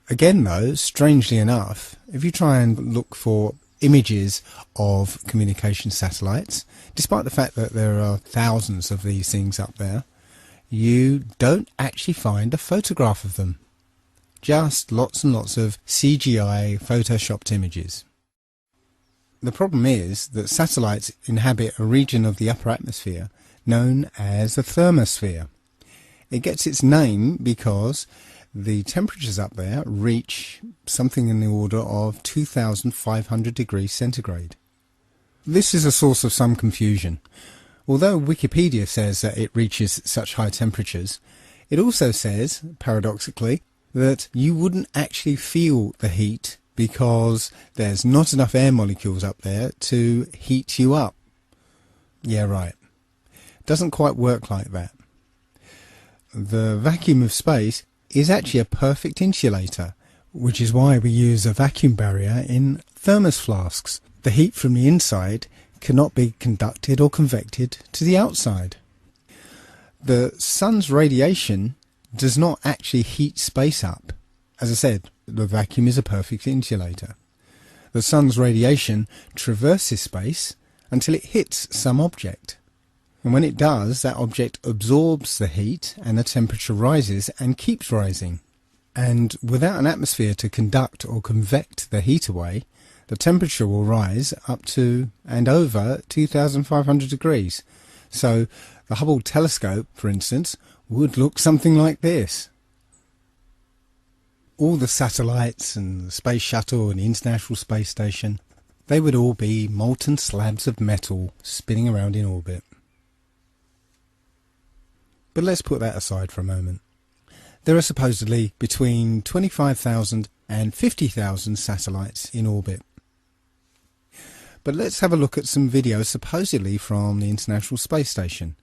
Again though, strangely enough, if you try and look for images of communication satellites, despite the fact that there are thousands of these things up there, you don't actually find a photograph of them. Just lots and lots of CGI photoshopped images. The problem is that satellites inhabit a region of the upper atmosphere known as the thermosphere. It gets its name because the temperatures up there reach something in the order of 2,500 degrees centigrade. This is a source of some confusion. Although Wikipedia says that it reaches such high temperatures, it also says, paradoxically, that you wouldn't actually feel the heat because there's not enough air molecules up there to heat you up. Yeah, right. Doesn't quite work like that. The vacuum of space is actually a perfect insulator, which is why we use a vacuum barrier in thermos flasks. The heat from the inside cannot be conducted or convected to the outside. The sun's radiation does not actually heat space up. As I said, the vacuum is a perfect insulator. The sun's radiation traverses space until it hits some object. And when it does, that object absorbs the heat and the temperature rises and keeps rising. And without an atmosphere to conduct or convect the heat away, the temperature will rise up to and over 2,500 degrees. So the Hubble telescope, for instance, would look something like this. All the satellites and the Space Shuttle and the International Space Station, they would all be molten slabs of metal spinning around in orbit. But let's put that aside for a moment. There are supposedly between 25,000 and 50,000 satellites in orbit. But let's have a look at some videos supposedly from the International Space Station.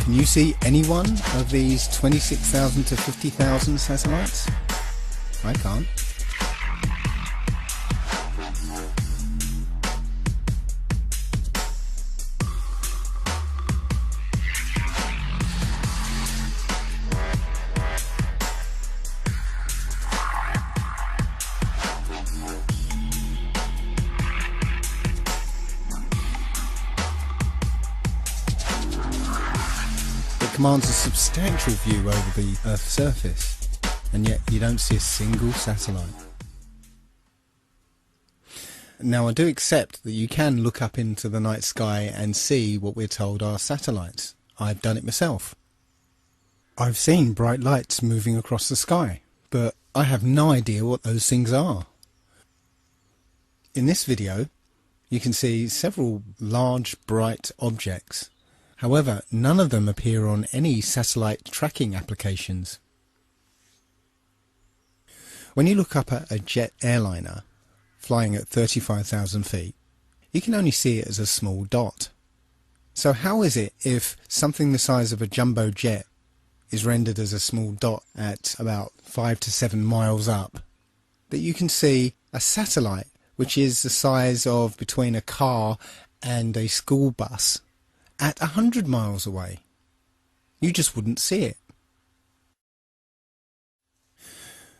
Can you see any one of these 26,000 to 50,000 satellites? I can't. Commands a substantial view over the Earth's surface, and yet you don't see a single satellite. Now, I do accept that you can look up into the night sky and see what we're told are satellites. I've done it myself. I've seen bright lights moving across the sky, but I have no idea what those things are. In this video, you can see several large bright objects. However, none of them appear on any satellite tracking applications. When you look up at a jet airliner flying at 35,000 feet, you can only see it as a small dot. So how is it if something the size of a jumbo jet is rendered as a small dot at about 5 to 7 miles up, that you can see a satellite which is the size of between a car and a school bus at 100 miles away? You just wouldn't see it.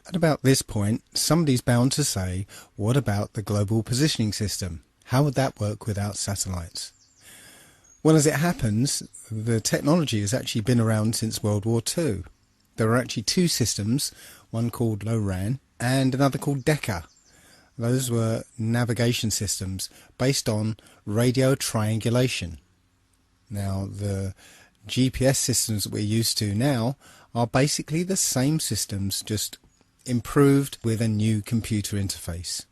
At about this point, somebody's bound to say, what about the global positioning system? How would that work without satellites? Well, as it happens, the technology has actually been around since World War II. There are actually two systems, one called LORAN and another called Decca. Those were navigation systems based on radio triangulation. Now, the GPS systems that we're used to now are basically the same systems, just improved with a new computer interface.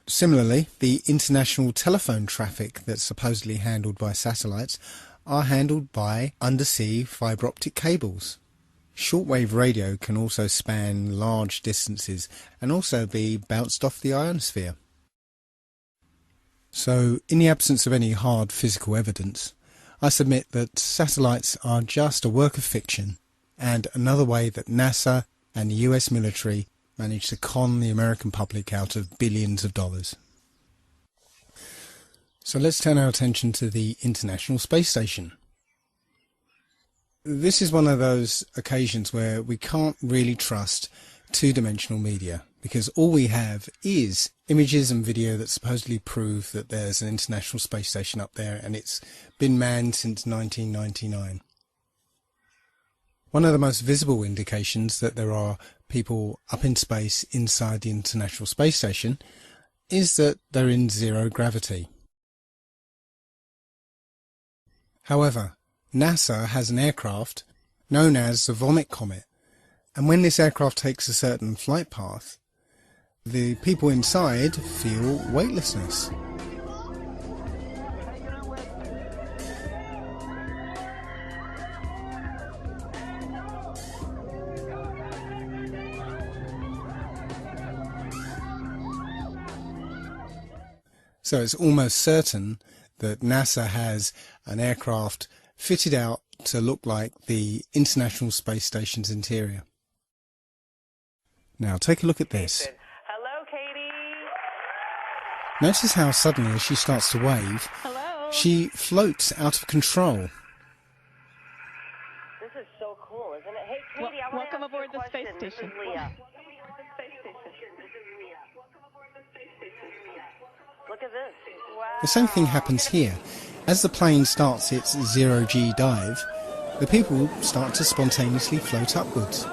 Similarly, the international telephone traffic that's supposedly handled by satellites are handled by undersea fibre optic cables. Shortwave radio can also span large distances and also be bounced off the ionosphere. So, in the absence of any hard physical evidence, I submit that satellites are just a work of fiction and another way that NASA and the US military managed to con the American public out of billions of dollars. So let's turn our attention to the International Space Station. This is one of those occasions where we can't really trust two-dimensional media, because all we have is images and video that supposedly prove that there's an International Space Station up there and it's been manned since 1999. One of the most visible indications that there are people up in space inside the International Space Station is that they're in zero gravity. However, NASA has an aircraft known as the Vomit Comet, and when this aircraft takes a certain flight path, the people inside feel weightlessness. So it's almost certain that NASA has an aircraft fitted out to look like the International Space Station's interior. Now take a look at this. Hello, Katie. Notice how suddenly, as she starts to wave, she floats out of control. This is so cool, isn't it? Hey, Katie, I want to welcome aboard the space This station. is Leah. Look at this. Wow. The same thing happens here. As the plane starts its zero-G dive, the people start to spontaneously float upwards.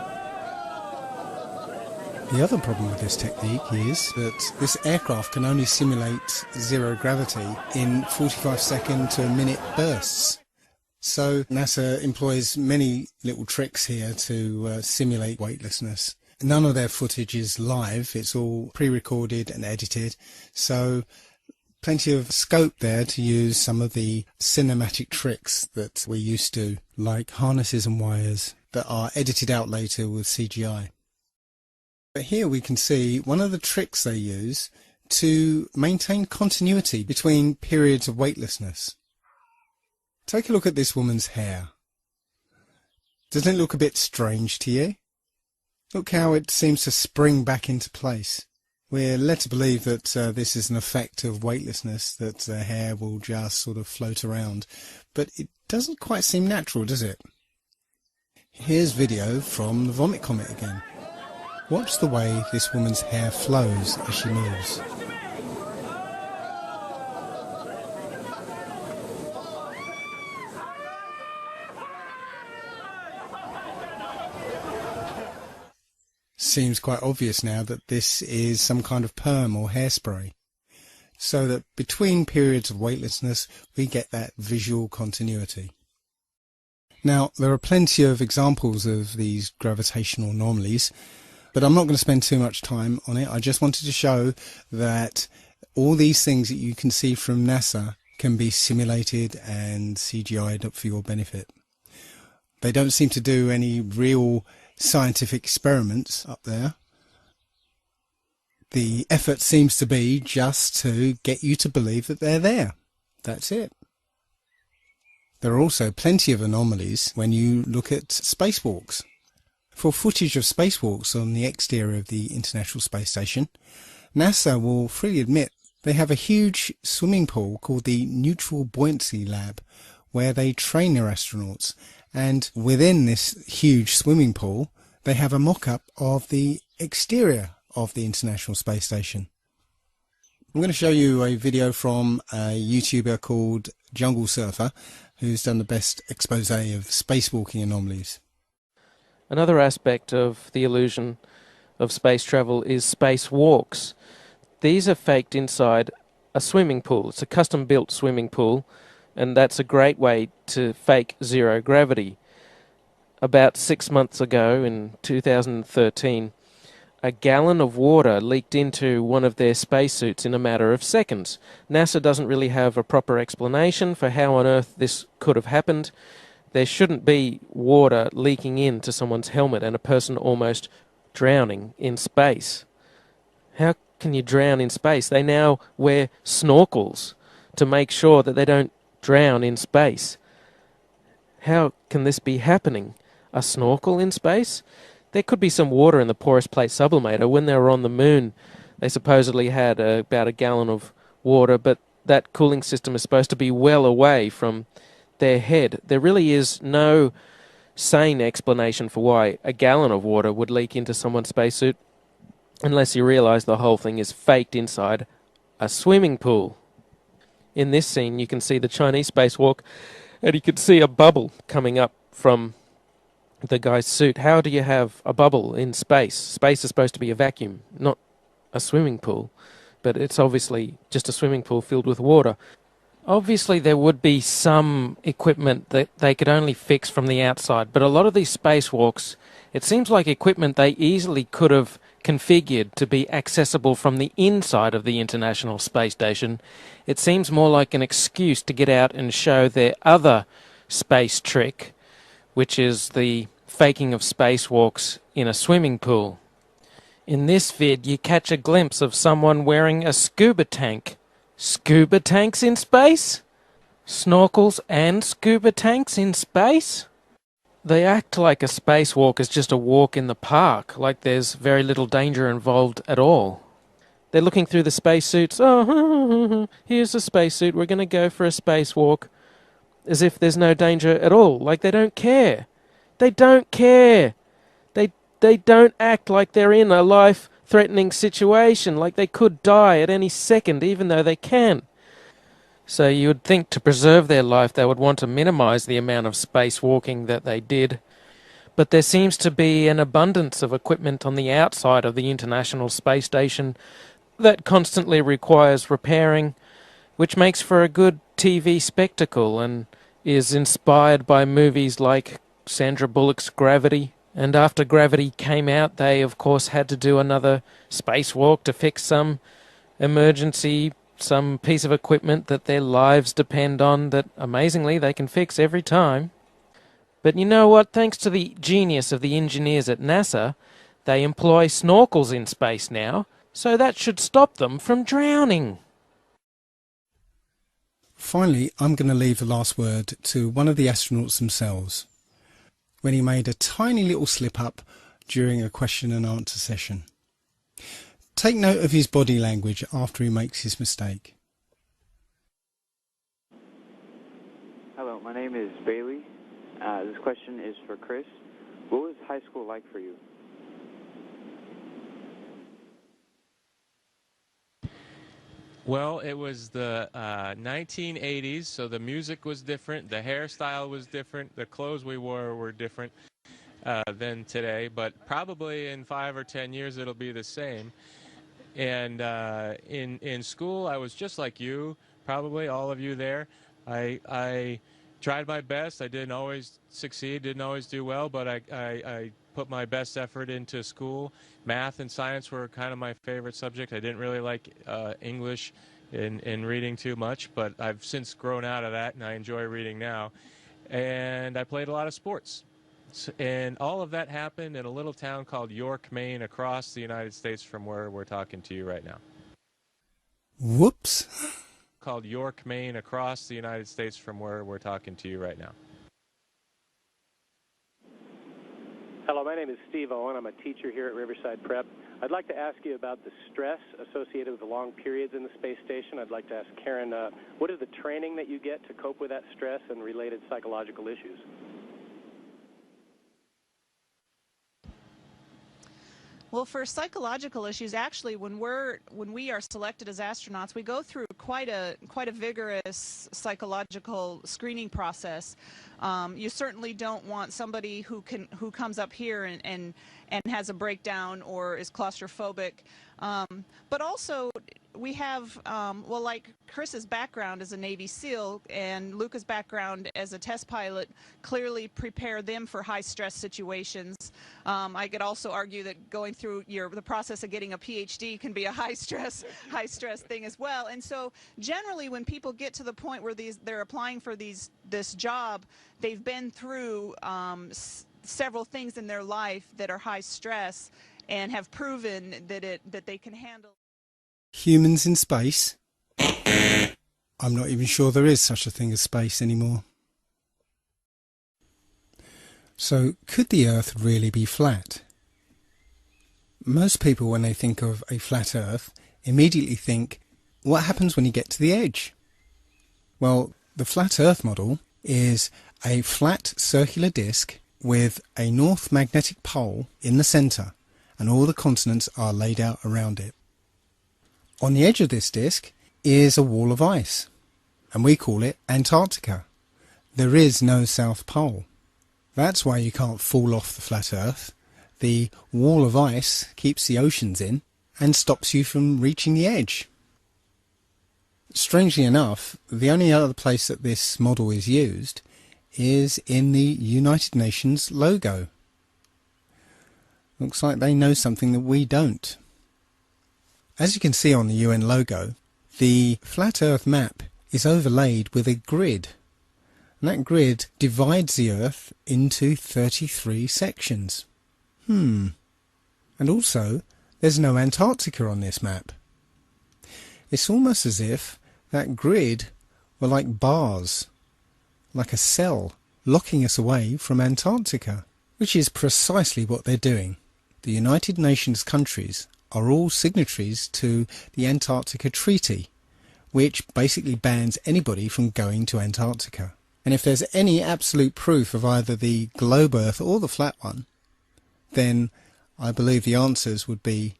The other problem with this technique is that this aircraft can only simulate zero gravity in 45-second to a minute bursts. So NASA employs many little tricks here to simulate weightlessness. None of their footage is live, it's all pre-recorded and edited, so plenty of scope there to use some of the cinematic tricks that we're used to, like harnesses and wires that are edited out later with CGI. But here we can see one of the tricks they use to maintain continuity between periods of weightlessness. Take a look at this woman's hair. Doesn't it look a bit strange to you? Look how it seems to spring back into place. We're led to believe that this is an effect of weightlessness, that the hair will just sort of float around. But it doesn't quite seem natural, does it? Here's video from the Vomit Comet again. Watch the way this woman's hair flows as she moves. Seems quite obvious now that this is some kind of perm or hairspray, so that between periods of weightlessness we get that visual continuity. Now, there are plenty of examples of these gravitational anomalies, but I'm not going to spend too much time on it. I just wanted to show that all these things that you can see from NASA can be simulated and CGI'd up for your benefit. They don't seem to do any real scientific experiments up there. The effort seems to be just to get you to believe that they're there. That's it. There are also plenty of anomalies when you look at spacewalks. For footage of spacewalks on the exterior of the International Space Station, NASA will freely admit they have a huge swimming pool called the Neutral Buoyancy Lab, where they train their astronauts, and within this huge swimming pool they have a mock-up of the exterior of the International Space Station. I'm going to show you a video from a YouTuber called Jungle Surfer, who's done the best expose of spacewalking anomalies. Another aspect of the illusion of space travel is spacewalks. These are faked inside a swimming pool. It's a custom-built swimming pool, and that's a great way to fake zero gravity. About 6 months ago, in 2013, a gallon of water leaked into one of their spacesuits in a matter of seconds. NASA doesn't really have a proper explanation for how on earth this could have happened. There shouldn't be water leaking into someone's helmet and a person almost drowning in space. How can you drown in space? They now wear snorkels to make sure that they don't drown in space. How can this be happening? A snorkel in space? There could be some water in the porous plate sublimator. When they were on the moon, they supposedly had about a gallon of water, but that cooling system is supposed to be well away from their head. There really is no sane explanation for why a gallon of water would leak into someone's spacesuit, unless you realise the whole thing is faked inside a swimming pool. In this scene, you can see the Chinese spacewalk, and you can see a bubble coming up from the guy's suit. How do you have a bubble in space? Space is supposed to be a vacuum, not a swimming pool. But it's obviously just a swimming pool filled with water. Obviously, there would be some equipment that they could only fix from the outside, but a lot of these spacewalks, it seems like equipment they easily could have configured to be accessible from the inside of the International Space Station. It seems more like an excuse to get out and show their other space trick, which is the faking of spacewalks in a swimming pool. In this vid, you catch a glimpse of someone wearing a scuba tank. Scuba tanks in space? Snorkels and scuba tanks in space? They act like a spacewalk is just a walk in the park, like there's very little danger involved at all. They're looking through the spacesuits. Oh, here's a spacesuit, we're going to go for a spacewalk. As if there's no danger at all, like they don't care. They don't care. They don't act like they're in a life-threatening situation, like they could die at any second, even though they can. So you would think to preserve their life they would want to minimize the amount of spacewalking that they did. But there seems to be an abundance of equipment on the outside of the International Space Station that constantly requires repairing, which makes for a good TV spectacle and is inspired by movies like Sandra Bullock's Gravity. And after Gravity came out, they of course had to do another spacewalk to fix some emergency, some piece of equipment that their lives depend on that amazingly they can fix every time. But you know what? Thanks to the genius of the engineers at NASA, they employ snorkels in space now, so that should stop them from drowning. Finally, I'm going to leave the last word to one of the astronauts themselves, when he made a tiny little slip-up during a question and answer session. Take note of his body language after he makes his mistake. Hello, my name is Bailey. This question is for Chris. What was high school like for you? Well, it was the 1980s, so the music was different, the hairstyle was different, the clothes we wore were different than today, but probably in 5 or 10 years it'll be the same. And in school, I was just like you, probably all of you there. I tried my best. I didn't always succeed, didn't always do well, but I put my best effort into school. Math and science were kind of my favorite subject. I didn't really like English and reading too much, but I've since grown out of that, and I enjoy reading now. And I played a lot of sports. And all of that happened in a little town called York, Maine, across the United States from where we're talking to you right now. Whoops. Called York, Maine, across the United States from where we're talking to you right now. Hello, my name is Steve Owen. I'm a teacher here at Riverside Prep. I'd like to ask you about the stress associated with the long periods in the space station. I'd like to ask Karen, what is the training that you get to cope with that stress and related psychological issues? Well, for psychological issues, actually, when we are selected as astronauts, we go through quite a vigorous psychological screening process. You certainly don't want somebody who comes up here and has a breakdown or is claustrophobic. But also, we have, well, like Chris's background as a Navy SEAL and Luca's background as a test pilot clearly prepare them for high-stress situations. I could also argue that going through the process of getting a PhD can be a high-stress thing as well. And so, generally, when people get to the point where they're applying for this job, they've been through several things in their life that are high stress and have proven that they can handle. Humans in space? I'm not even sure there is such a thing as space anymore. So, could the Earth really be flat? Most people, when they think of a flat Earth, immediately think, what happens when you get to the edge? Well, the flat Earth model is a flat circular disk with a north magnetic pole in the centre, and all the continents are laid out around it. On the edge of this disk is a wall of ice, and we call it Antarctica. There is no South Pole. That's why you can't fall off the flat Earth. The wall of ice keeps the oceans in and stops you from reaching the edge. Strangely enough, the only other place that this model is used is in the United Nations logo. Looks like they know something that we don't. As you can see on the UN logo, the flat Earth map is overlaid with a grid. And that grid divides the Earth into 33 sections. And also, there's no Antarctica on this map. It's almost as if that grid were like bars, like a cell, locking us away from Antarctica, which is precisely what they're doing. The United Nations countries are all signatories to the Antarctica Treaty, which basically bans anybody from going to Antarctica. And if there's any absolute proof of either the globe Earth or the flat one, then I believe the answers would be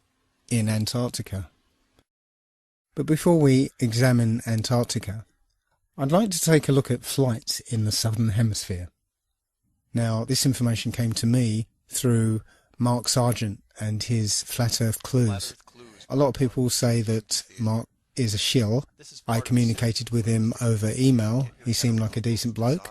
in Antarctica. But before we examine Antarctica, I'd like to take a look at flights in the Southern Hemisphere. Now, this information came to me through Mark Sargent and his Flat Earth Clues. A lot of people say that Mark is a shill. I communicated with him over email. He seemed like a decent bloke.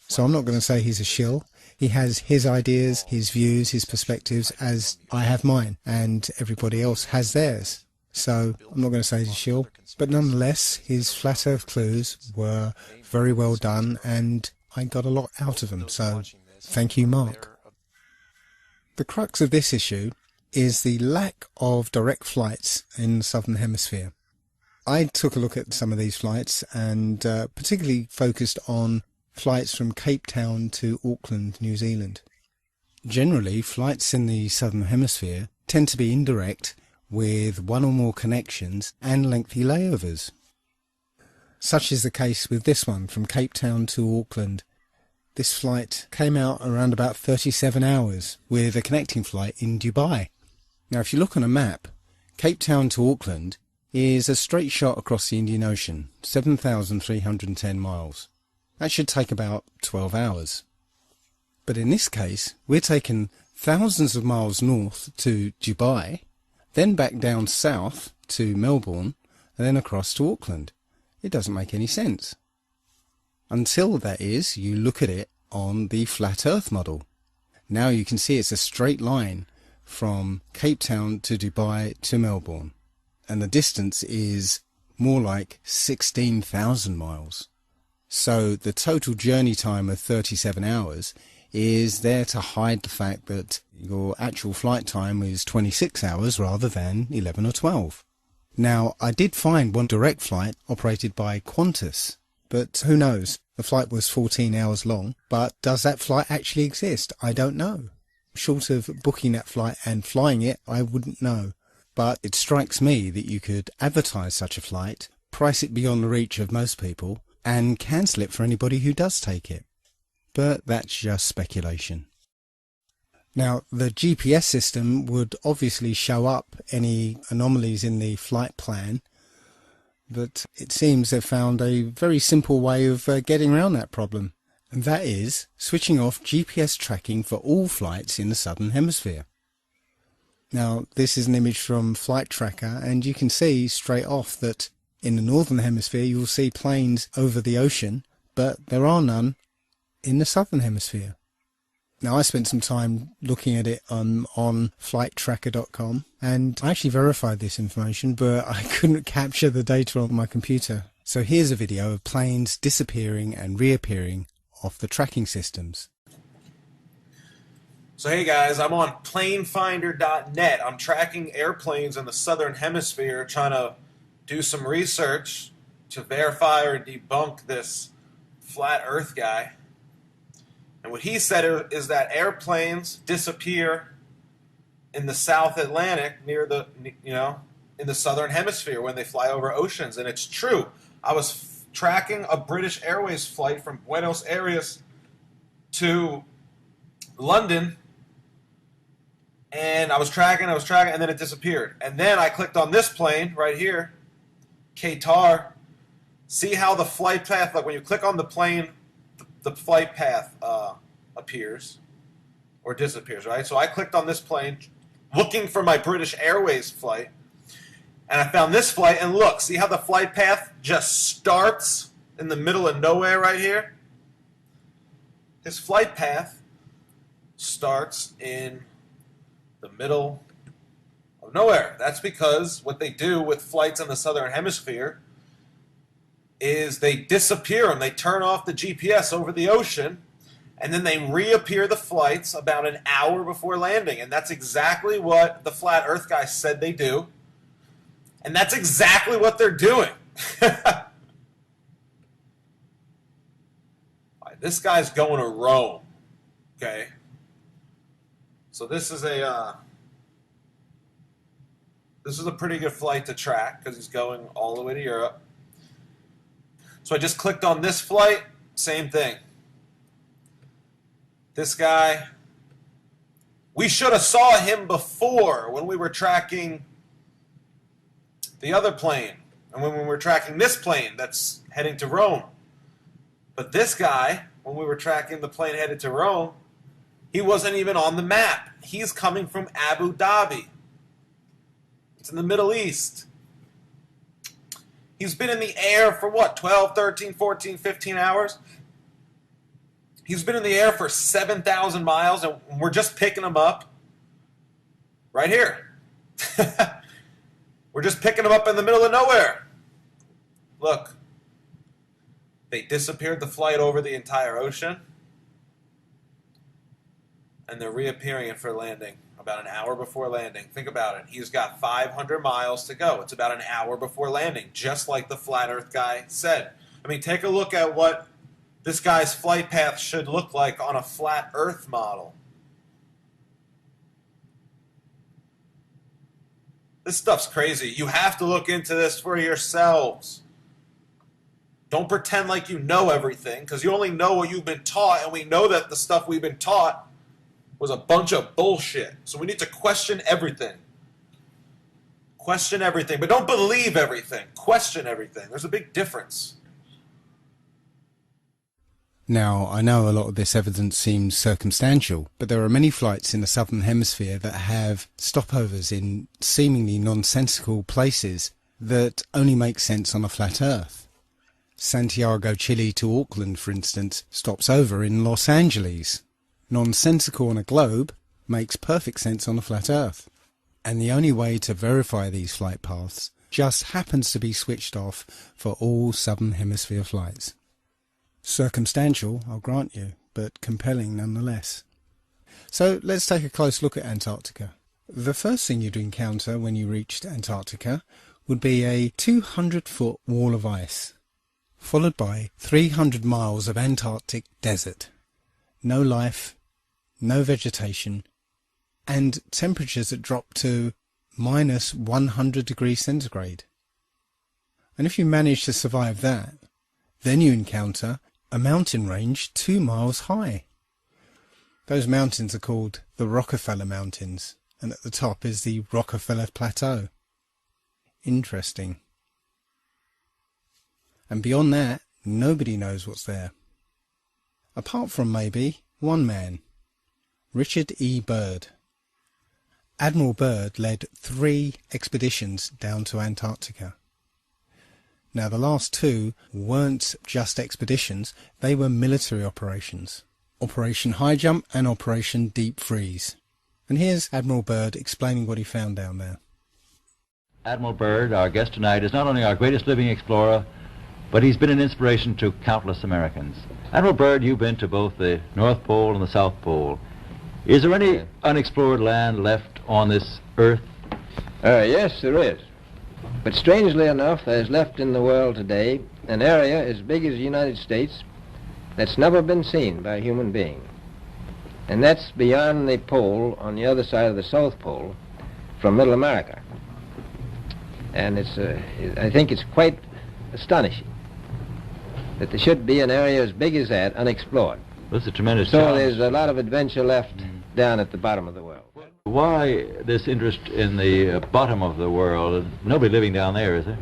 So I'm not going to say he's a shill. He has his ideas, his views, his perspectives, as I have mine, and everybody else has theirs. So I'm not going to say he's a shill, but nonetheless, his Flat Earth Clues were very well done, and I got a lot out of them, so thank you, Mark. The crux of this issue is the lack of direct flights in the Southern Hemisphere. I took a look at some of these flights, and particularly focused on flights from Cape Town to Auckland, New Zealand. Generally, flights in the Southern Hemisphere tend to be indirect, with one or more connections and lengthy layovers. Such is the case with this one from Cape Town to Auckland. This flight came out around about 37 hours with a connecting flight in Dubai. Now if you look on a map, Cape Town to Auckland is a straight shot across the Indian Ocean, 7,310 miles. That should take about 12 hours. But in this case, we're taking thousands of miles north to Dubai, then back down south to Melbourne, and then across to Auckland. It doesn't make any sense. Until, that is, you look at it on the Flat Earth model. Now you can see it's a straight line from Cape Town to Dubai to Melbourne. And the distance is more like 16,000 miles. So the total journey time of 37 hours is there to hide the fact that your actual flight time is 26 hours rather than 11 or 12. Now, I did find one direct flight operated by Qantas, but who knows? The flight was 14 hours long, but does that flight actually exist? I don't know. Short of booking that flight and flying it, I wouldn't know. But it strikes me that you could advertise such a flight, price it beyond the reach of most people, and cancel it for anybody who does take it. But that's just speculation. Now, the GPS system would obviously show up any anomalies in the flight plan, but it seems they've found a very simple way of getting around that problem, and that is switching off GPS tracking for all flights in the Southern Hemisphere. Now, this is an image from Flight Tracker, and you can see straight off that in the Northern Hemisphere you'll see planes over the ocean, but there are none in the Southern Hemisphere. Now, I spent some time looking at it on flighttracker.com, and I actually verified this information, but I couldn't capture the data on my computer. So here's a video of planes disappearing and reappearing off the tracking systems. So hey guys, I'm on planefinder.net. I'm tracking airplanes in the Southern Hemisphere, trying to do some research to verify or debunk this flat Earth guy. And what he said is that airplanes disappear in the South Atlantic near the, in the Southern Hemisphere when they fly over oceans. And it's true. I was tracking a British Airways flight from Buenos Aires to London, and I was tracking, and then it disappeared. And then I clicked on this plane right here, Qatar. See how the flight path, like when you click on the plane, the flight path appears or disappears, right? So I clicked on this plane looking for my British Airways flight, and I found this flight, and look, see how the flight path just starts in the middle of nowhere right here? His flight path starts in the middle of nowhere. That's because what they do with flights in the Southern Hemisphere is they disappear them. They turn off the GPS over the ocean, and then they reappear the flights about an hour before landing. And that's exactly what the Flat Earth guy said they do. And that's exactly what they're doing. This guy's going to Rome, okay? So this is a pretty good flight to track because he's going all the way to Europe. So I just clicked on this flight, same thing. This guy, we should have saw him before when we were tracking the other plane and when we were tracking this plane that's heading to Rome. But this guy, when we were tracking the plane headed to Rome, he wasn't even on the map. He's coming from Abu Dhabi. It's in the Middle East. He's been in the air for what, 12, 13, 14, 15 hours? He's been in the air for 7,000 miles, and we're just picking him up right here. We're just picking him up in the middle of nowhere. Look. They disappeared the flight over the entire ocean, and they're reappearing it for landing about an hour before landing. Think about it. He's got 500 miles to go. It's about an hour before landing, just like the Flat Earth guy said. I mean, take a look at what this guy's flight path should look like on a Flat Earth model. This stuff's crazy. You have to look into this for yourselves. Don't pretend like you know everything, because you only know what you've been taught, and we know that the stuff we've been taught was a bunch of bullshit. So we need to question everything. Question everything, but don't believe everything. Question everything. There's a big difference. Now, I know a lot of this evidence seems circumstantial, but there are many flights in the Southern Hemisphere that have stopovers in seemingly nonsensical places that only make sense on a flat Earth. Santiago, Chile to Auckland, for instance, stops over in Los Angeles. Nonsensical on a globe makes perfect sense on a flat Earth. And the only way to verify these flight paths just happens to be switched off for all Southern Hemisphere flights. Circumstantial, I'll grant you, but compelling nonetheless. So let's take a close look at Antarctica. The first thing you'd encounter when you reached Antarctica would be a 200-foot wall of ice, followed by 300 miles of Antarctic desert. No life, no vegetation, and temperatures that drop to minus 100 degrees centigrade. And if you manage to survive that, then you encounter a mountain range 2 miles high. Those mountains are called the Rockefeller Mountains, and at the top is the Rockefeller Plateau. Interesting. And beyond that, nobody knows what's there. Apart from maybe one man, Richard E. Byrd. Admiral Byrd led 3 expeditions down to Antarctica. Now, the last 2 weren't just expeditions, they were military operations. Operation High Jump and Operation Deep Freeze. And here's Admiral Byrd explaining what he found down there. Admiral Byrd, our guest tonight, is not only our greatest living explorer, but he's been an inspiration to countless Americans. Admiral Byrd, you've been to both the North Pole and the South Pole. Is there any unexplored land left on this Earth? Yes, there is. But strangely enough, there's left in the world today an area as big as the United States that's never been seen by a human being. And that's beyond the pole on the other side of the South Pole from Middle America. And I think it's quite astonishing. that there should be an area as big as that unexplored. That's a tremendous So challenge. there's a lot of adventure left down at the bottom of the world. Why this interest in the bottom of the world? Nobody living down there, is there?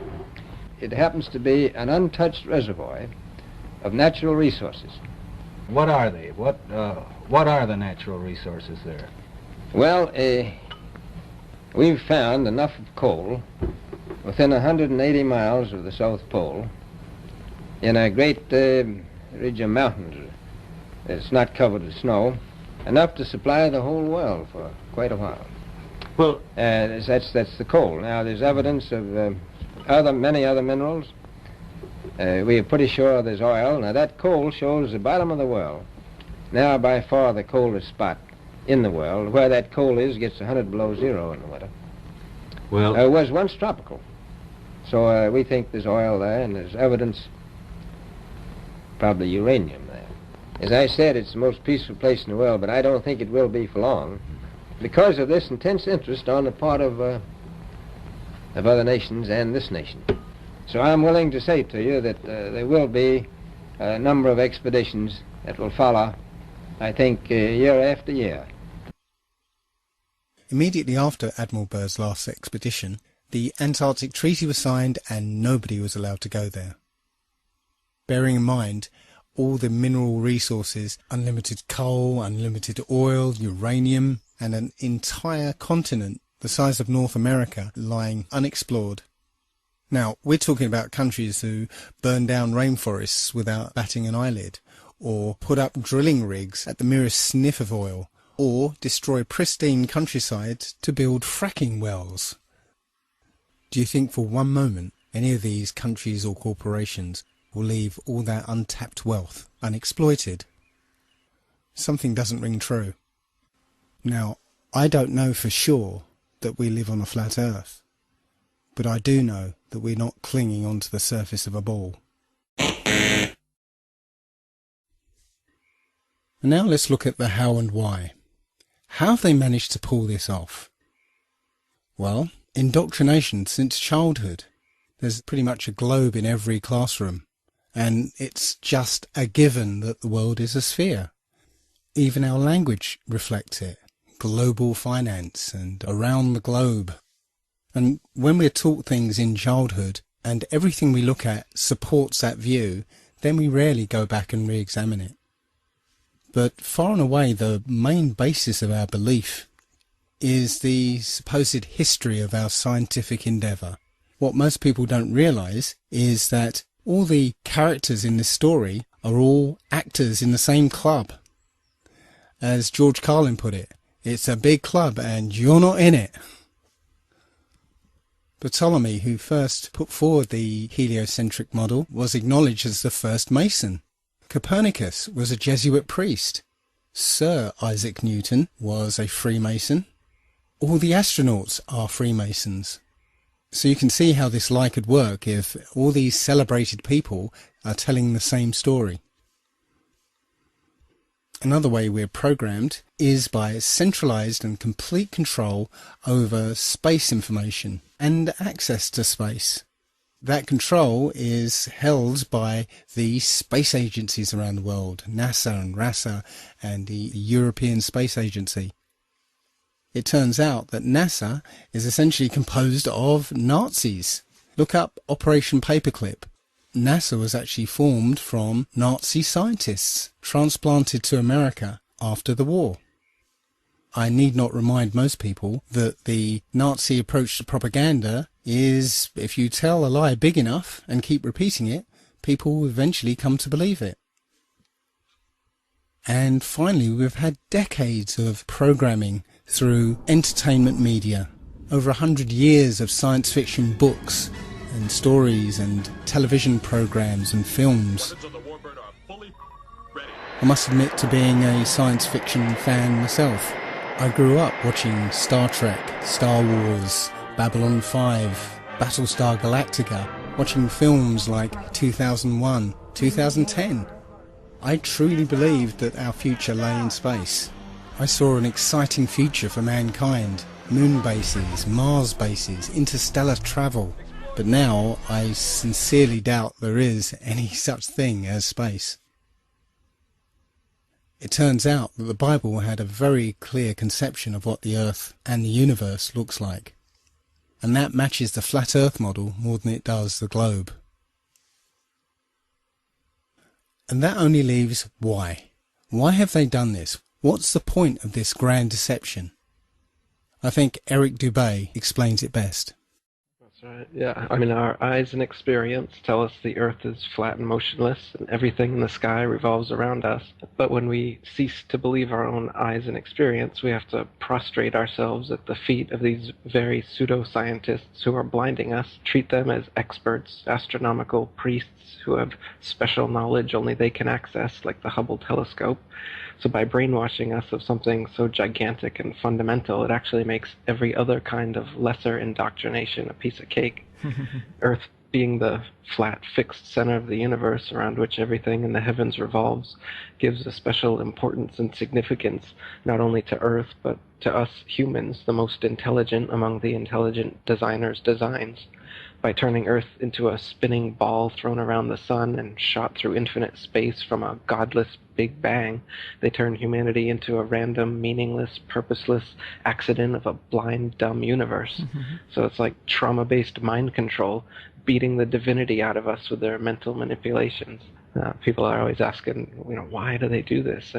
It happens to be an untouched reservoir of natural resources. What are they? What are the natural resources there? Well, we've found enough of coal within 180 miles of the South Pole in a great ridge of mountains that's not covered with snow, enough to supply the whole world for quite a while. Well, that's the coal. Now, there's evidence of many other minerals. We are pretty sure there's oil. Now, that coal shows the bottom of the world. Now, by far the coldest spot in the world. Where that coal is gets 100 below zero in the winter. Well, it was once tropical. So we think there's oil there, and there's evidence, probably uranium there. As I said, it's the most peaceful place in the world, but I don't think it will be for long because of this intense interest on the part of other nations and this nation. So I'm willing to say to you that there will be a number of expeditions that will follow, I think, year after year. Immediately after Admiral Byrd's last expedition, the Antarctic Treaty was signed and nobody was allowed to go there. Bearing in mind all the mineral resources, unlimited coal, unlimited oil, uranium, and an entire continent the size of North America lying unexplored. Now, we're talking about countries who burn down rainforests without batting an eyelid, or put up drilling rigs at the merest sniff of oil, or destroy pristine countryside to build fracking wells. Do you think for one moment any of these countries or corporations will leave all that untapped wealth unexploited? Something doesn't ring true. Now, I don't know for sure that we live on a flat earth, but I do know that we're not clinging onto the surface of a ball. And now let's look at the how and why. How have they managed to pull this off? Well, indoctrination since childhood. There's pretty much a globe in every classroom, and it's just a given that the world is a sphere. Even our language reflects it. Global finance and around the globe. And when we're taught things in childhood and everything we look at supports that view, then we rarely go back and re-examine it. But far and away the main basis of our belief is the supposed history of our scientific endeavour. What most people don't realise is that all the characters in this story are all actors in the same club. As George Carlin put it, it's a big club and you're not in it. Ptolemy, who first put forward the heliocentric model, was acknowledged as the first Mason. Copernicus was a Jesuit priest. Sir Isaac Newton was a Freemason. All the astronauts are Freemasons. So you can see how this lie could work if all these celebrated people are telling the same story. Another way we're programmed is by centralized and complete control over space information and access to space. That control is held by the space agencies around the world, NASA and RASA and the European Space Agency. It turns out that NASA is essentially composed of Nazis. Look up Operation Paperclip. NASA was actually formed from Nazi scientists transplanted to America after the war. I need not remind most people that the Nazi approach to propaganda is if you tell a lie big enough and keep repeating it, people will eventually come to believe it. And finally, we've had decades of programming through entertainment media, over 100 years of science fiction books and stories and television programs and films. I must admit to being a science fiction fan myself. I grew up watching Star Trek, Star Wars, Babylon 5, Battlestar Galactica, watching films like 2001, 2010. I truly believed that our future lay in space. I saw an exciting future for mankind. Moon bases, Mars bases, interstellar travel. But now I sincerely doubt there is any such thing as space. It turns out that the Bible had a very clear conception of what the Earth and the universe looks like. And that matches the flat Earth model more than it does the globe. And that only leaves why. Why have they done this? What's the point of this grand deception? I think Eric Dubay explains it best. That's right. Yeah, I mean, our eyes and experience tell us the Earth is flat and motionless, and everything in the sky revolves around us. But when we cease to believe our own eyes and experience, we have to prostrate ourselves at the feet of these very pseudoscientists who are blinding us, treat them as experts, astronomical priests who have special knowledge only they can access, like the Hubble telescope. So by brainwashing us of something so gigantic and fundamental, it actually makes every other kind of lesser indoctrination a piece of cake. Earth being the flat, fixed center of the universe around which everything in the heavens revolves gives a special importance and significance not only to Earth, but to us humans, the most intelligent among the intelligent designers' designs. By turning Earth into a spinning ball thrown around the sun and shot through infinite space from a godless Big Bang, they turn humanity into a random, meaningless, purposeless accident of a blind, dumb universe. So it's like trauma-based mind control, beating the divinity out of us with their mental manipulations. People are always asking, why do they do this?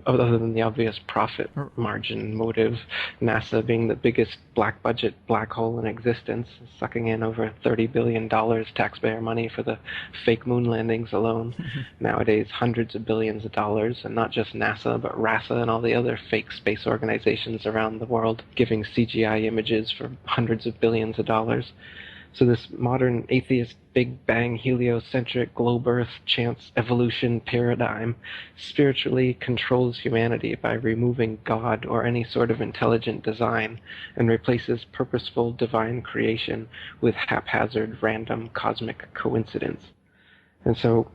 Other than the obvious profit margin motive, NASA being the biggest black budget black hole in existence, sucking in over $30 billion taxpayer money for the fake moon landings alone. Nowadays, hundreds of billions of dollars, and not just NASA, but RASA and all the other fake space organizations around the world giving CGI images for hundreds of billions of dollars. So this modern atheist Big Bang heliocentric globe Earth chance evolution paradigm spiritually controls humanity by removing God or any sort of intelligent design and replaces purposeful divine creation with haphazard random cosmic coincidence. And so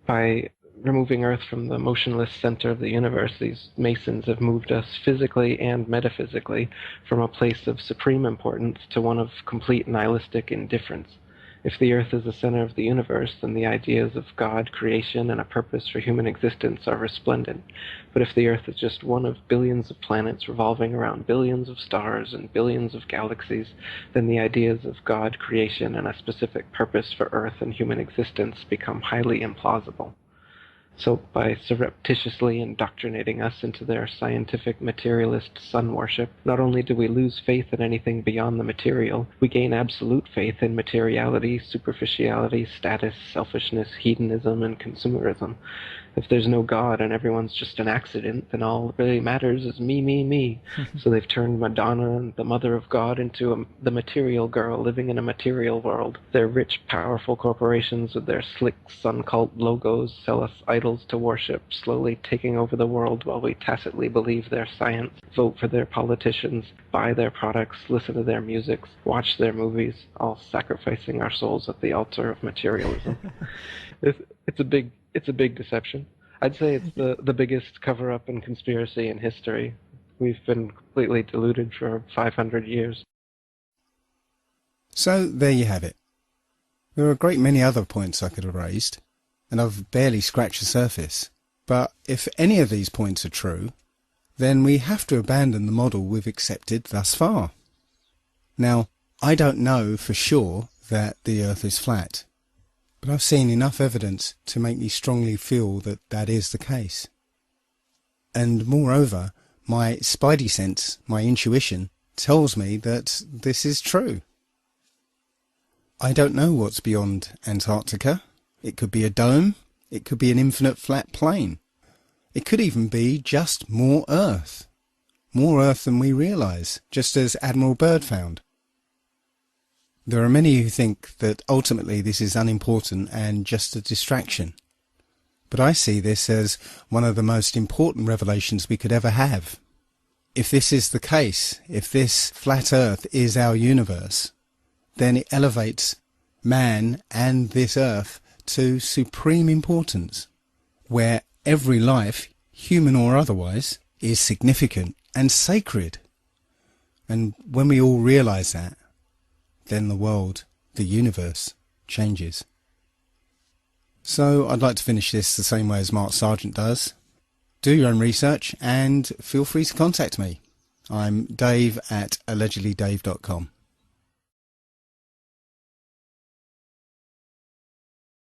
by removing Earth from the motionless center of the universe, these Masons have moved us physically and metaphysically from a place of supreme importance to one of complete nihilistic indifference. If the Earth is the center of the universe, then the ideas of God, creation, and a purpose for human existence are resplendent. But if the Earth is just one of billions of planets revolving around billions of stars and billions of galaxies, then the ideas of God, creation, and a specific purpose for Earth and human existence become highly implausible. So by surreptitiously indoctrinating us into their scientific materialist sun worship, not only do we lose faith in anything beyond the material, we gain absolute faith in materiality, superficiality, status, selfishness, hedonism, and consumerism. If there's no God and everyone's just an accident, then all that really matters is me, me, me. So they've turned Madonna and the Mother of God into the material girl living in a material world. Their rich, powerful corporations with their slick sun cult logos sell us idols to worship, slowly taking over the world while we tacitly believe their science, vote for their politicians, buy their products, listen to their music, watch their movies, all sacrificing our souls at the altar of materialism. It's a big deception. I'd say it's the biggest cover-up and conspiracy in history. We've been completely deluded for 500 years. So there you have it. There are a great many other points I could have raised, and I've barely scratched the surface. But if any of these points are true, then we have to abandon the model we've accepted thus far. Now, I don't know for sure that the Earth is flat, but I've seen enough evidence to make me strongly feel that that is the case. And moreover, my spidey sense, my intuition, tells me that this is true. I don't know what's beyond Antarctica. It could be a dome. It could be an infinite flat plane. It could even be just more Earth. More Earth than we realise, just as Admiral Byrd found. There are many who think that ultimately this is unimportant and just a distraction. But I see this as one of the most important revelations we could ever have. If this is the case, if this flat Earth is our universe, then it elevates man and this Earth to supreme importance, where every life, human or otherwise, is significant and sacred. And when we all realise that, then the world, the universe, changes. So I'd like to finish this the same way as Mark Sargent does. Do your own research and feel free to contact me. I'm Dave at allegedlydave.com.